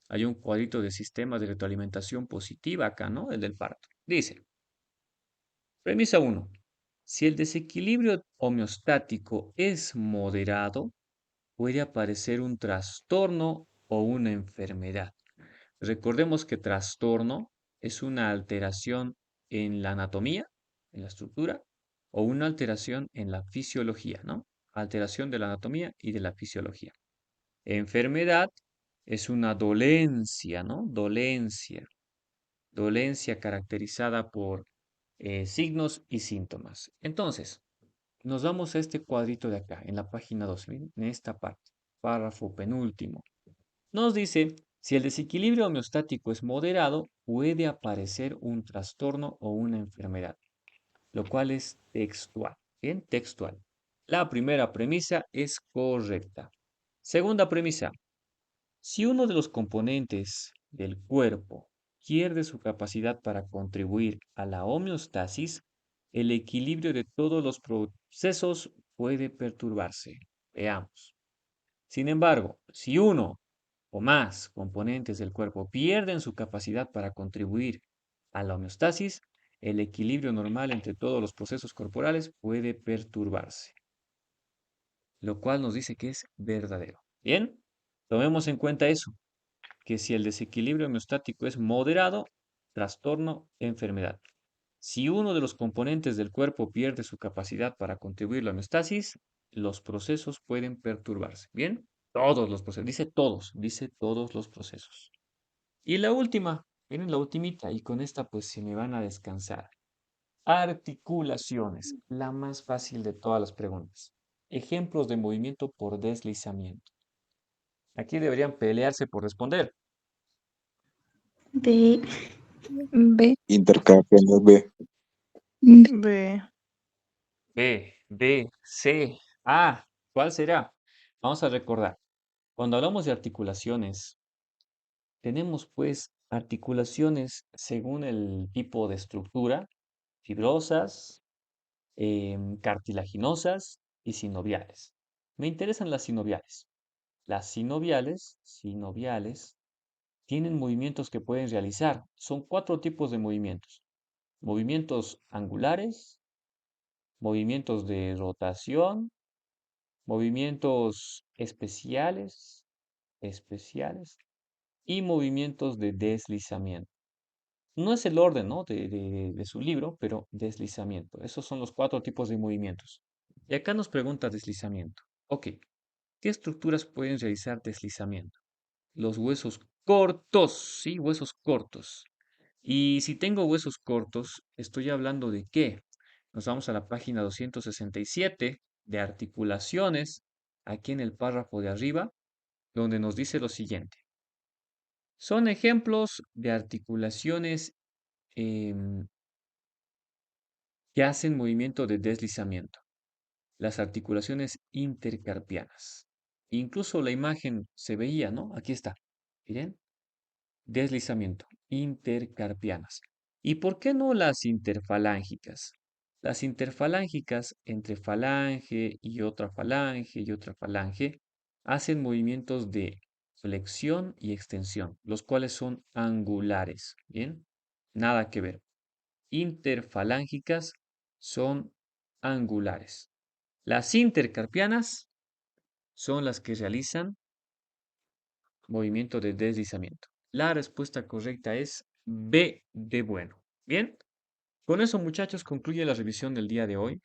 Hay un cuadrito de sistemas de retroalimentación positiva acá, ¿no? El del parto. Dice, premisa 1. Si el desequilibrio homeostático es moderado, puede aparecer un trastorno o una enfermedad. Recordemos que trastorno es una alteración en la anatomía, en la estructura, o una alteración en la fisiología, ¿no? Alteración de la anatomía y de la fisiología. Enfermedad es una dolencia, ¿no? Dolencia. Dolencia caracterizada por signos y síntomas. Entonces, nos vamos a este cuadrito de acá, en la página 2, ¿ven? En esta parte, párrafo penúltimo. Nos dice, si el desequilibrio homeostático es moderado, puede aparecer un trastorno o una enfermedad, lo cual es textual. Bien, textual. La primera premisa es correcta. Segunda premisa, si uno de los componentes del cuerpo pierde su capacidad para contribuir a la homeostasis, el equilibrio de todos los procesos puede perturbarse. Veamos. Sin embargo, si uno o más componentes del cuerpo pierden su capacidad para contribuir a la homeostasis, el equilibrio normal entre todos los procesos corporales puede perturbarse, lo cual nos dice que es verdadero. Bien, tomemos en cuenta eso, que si el desequilibrio homeostático es moderado, trastorno, enfermedad. Si uno de los componentes del cuerpo pierde su capacidad para contribuir a la homeostasis, los procesos pueden perturbarse. Bien, todos los procesos, dice todos los procesos. Y la última, miren la ultimita, y con esta pues se me van a descansar. Articulaciones, la más fácil de todas las preguntas. Ejemplos de movimiento por deslizamiento. Aquí deberían pelearse por responder. B. B. Intercarpianas B. B. B, D, C, A. ¿Cuál será? Vamos a recordar. Cuando hablamos de articulaciones, tenemos pues articulaciones según el tipo de estructura, fibrosas, cartilaginosas y sinoviales. Me interesan las sinoviales. Las sinoviales tienen movimientos que pueden realizar. Son 4 tipos de movimientos. Movimientos angulares, movimientos de rotación, movimientos especiales y movimientos de deslizamiento. No es el orden, ¿no? de su libro, pero deslizamiento. Esos son los 4 tipos de movimientos. Y acá nos pregunta deslizamiento. Ok, ¿qué estructuras pueden realizar deslizamiento? Los huesos cortos, sí, huesos cortos. Y si tengo huesos cortos, estoy hablando de qué. Nos vamos a la página 267 de articulaciones, aquí en el párrafo de arriba, donde nos dice lo siguiente. Son ejemplos de articulaciones em, que hacen movimiento de deslizamiento. Las articulaciones intercarpianas. Incluso la imagen se veía, ¿no? Aquí está. Miren, deslizamiento, intercarpianas. ¿Y por qué no las interfalángicas? Las interfalángicas entre falange y otra falange hacen movimientos de flexión y extensión, los cuales son angulares. Bien, nada que ver. Interfalángicas son angulares. Las intercarpianas son las que realizan movimiento de deslizamiento. La respuesta correcta es B de bueno. Bien, con eso muchachos concluye la revisión del día de hoy.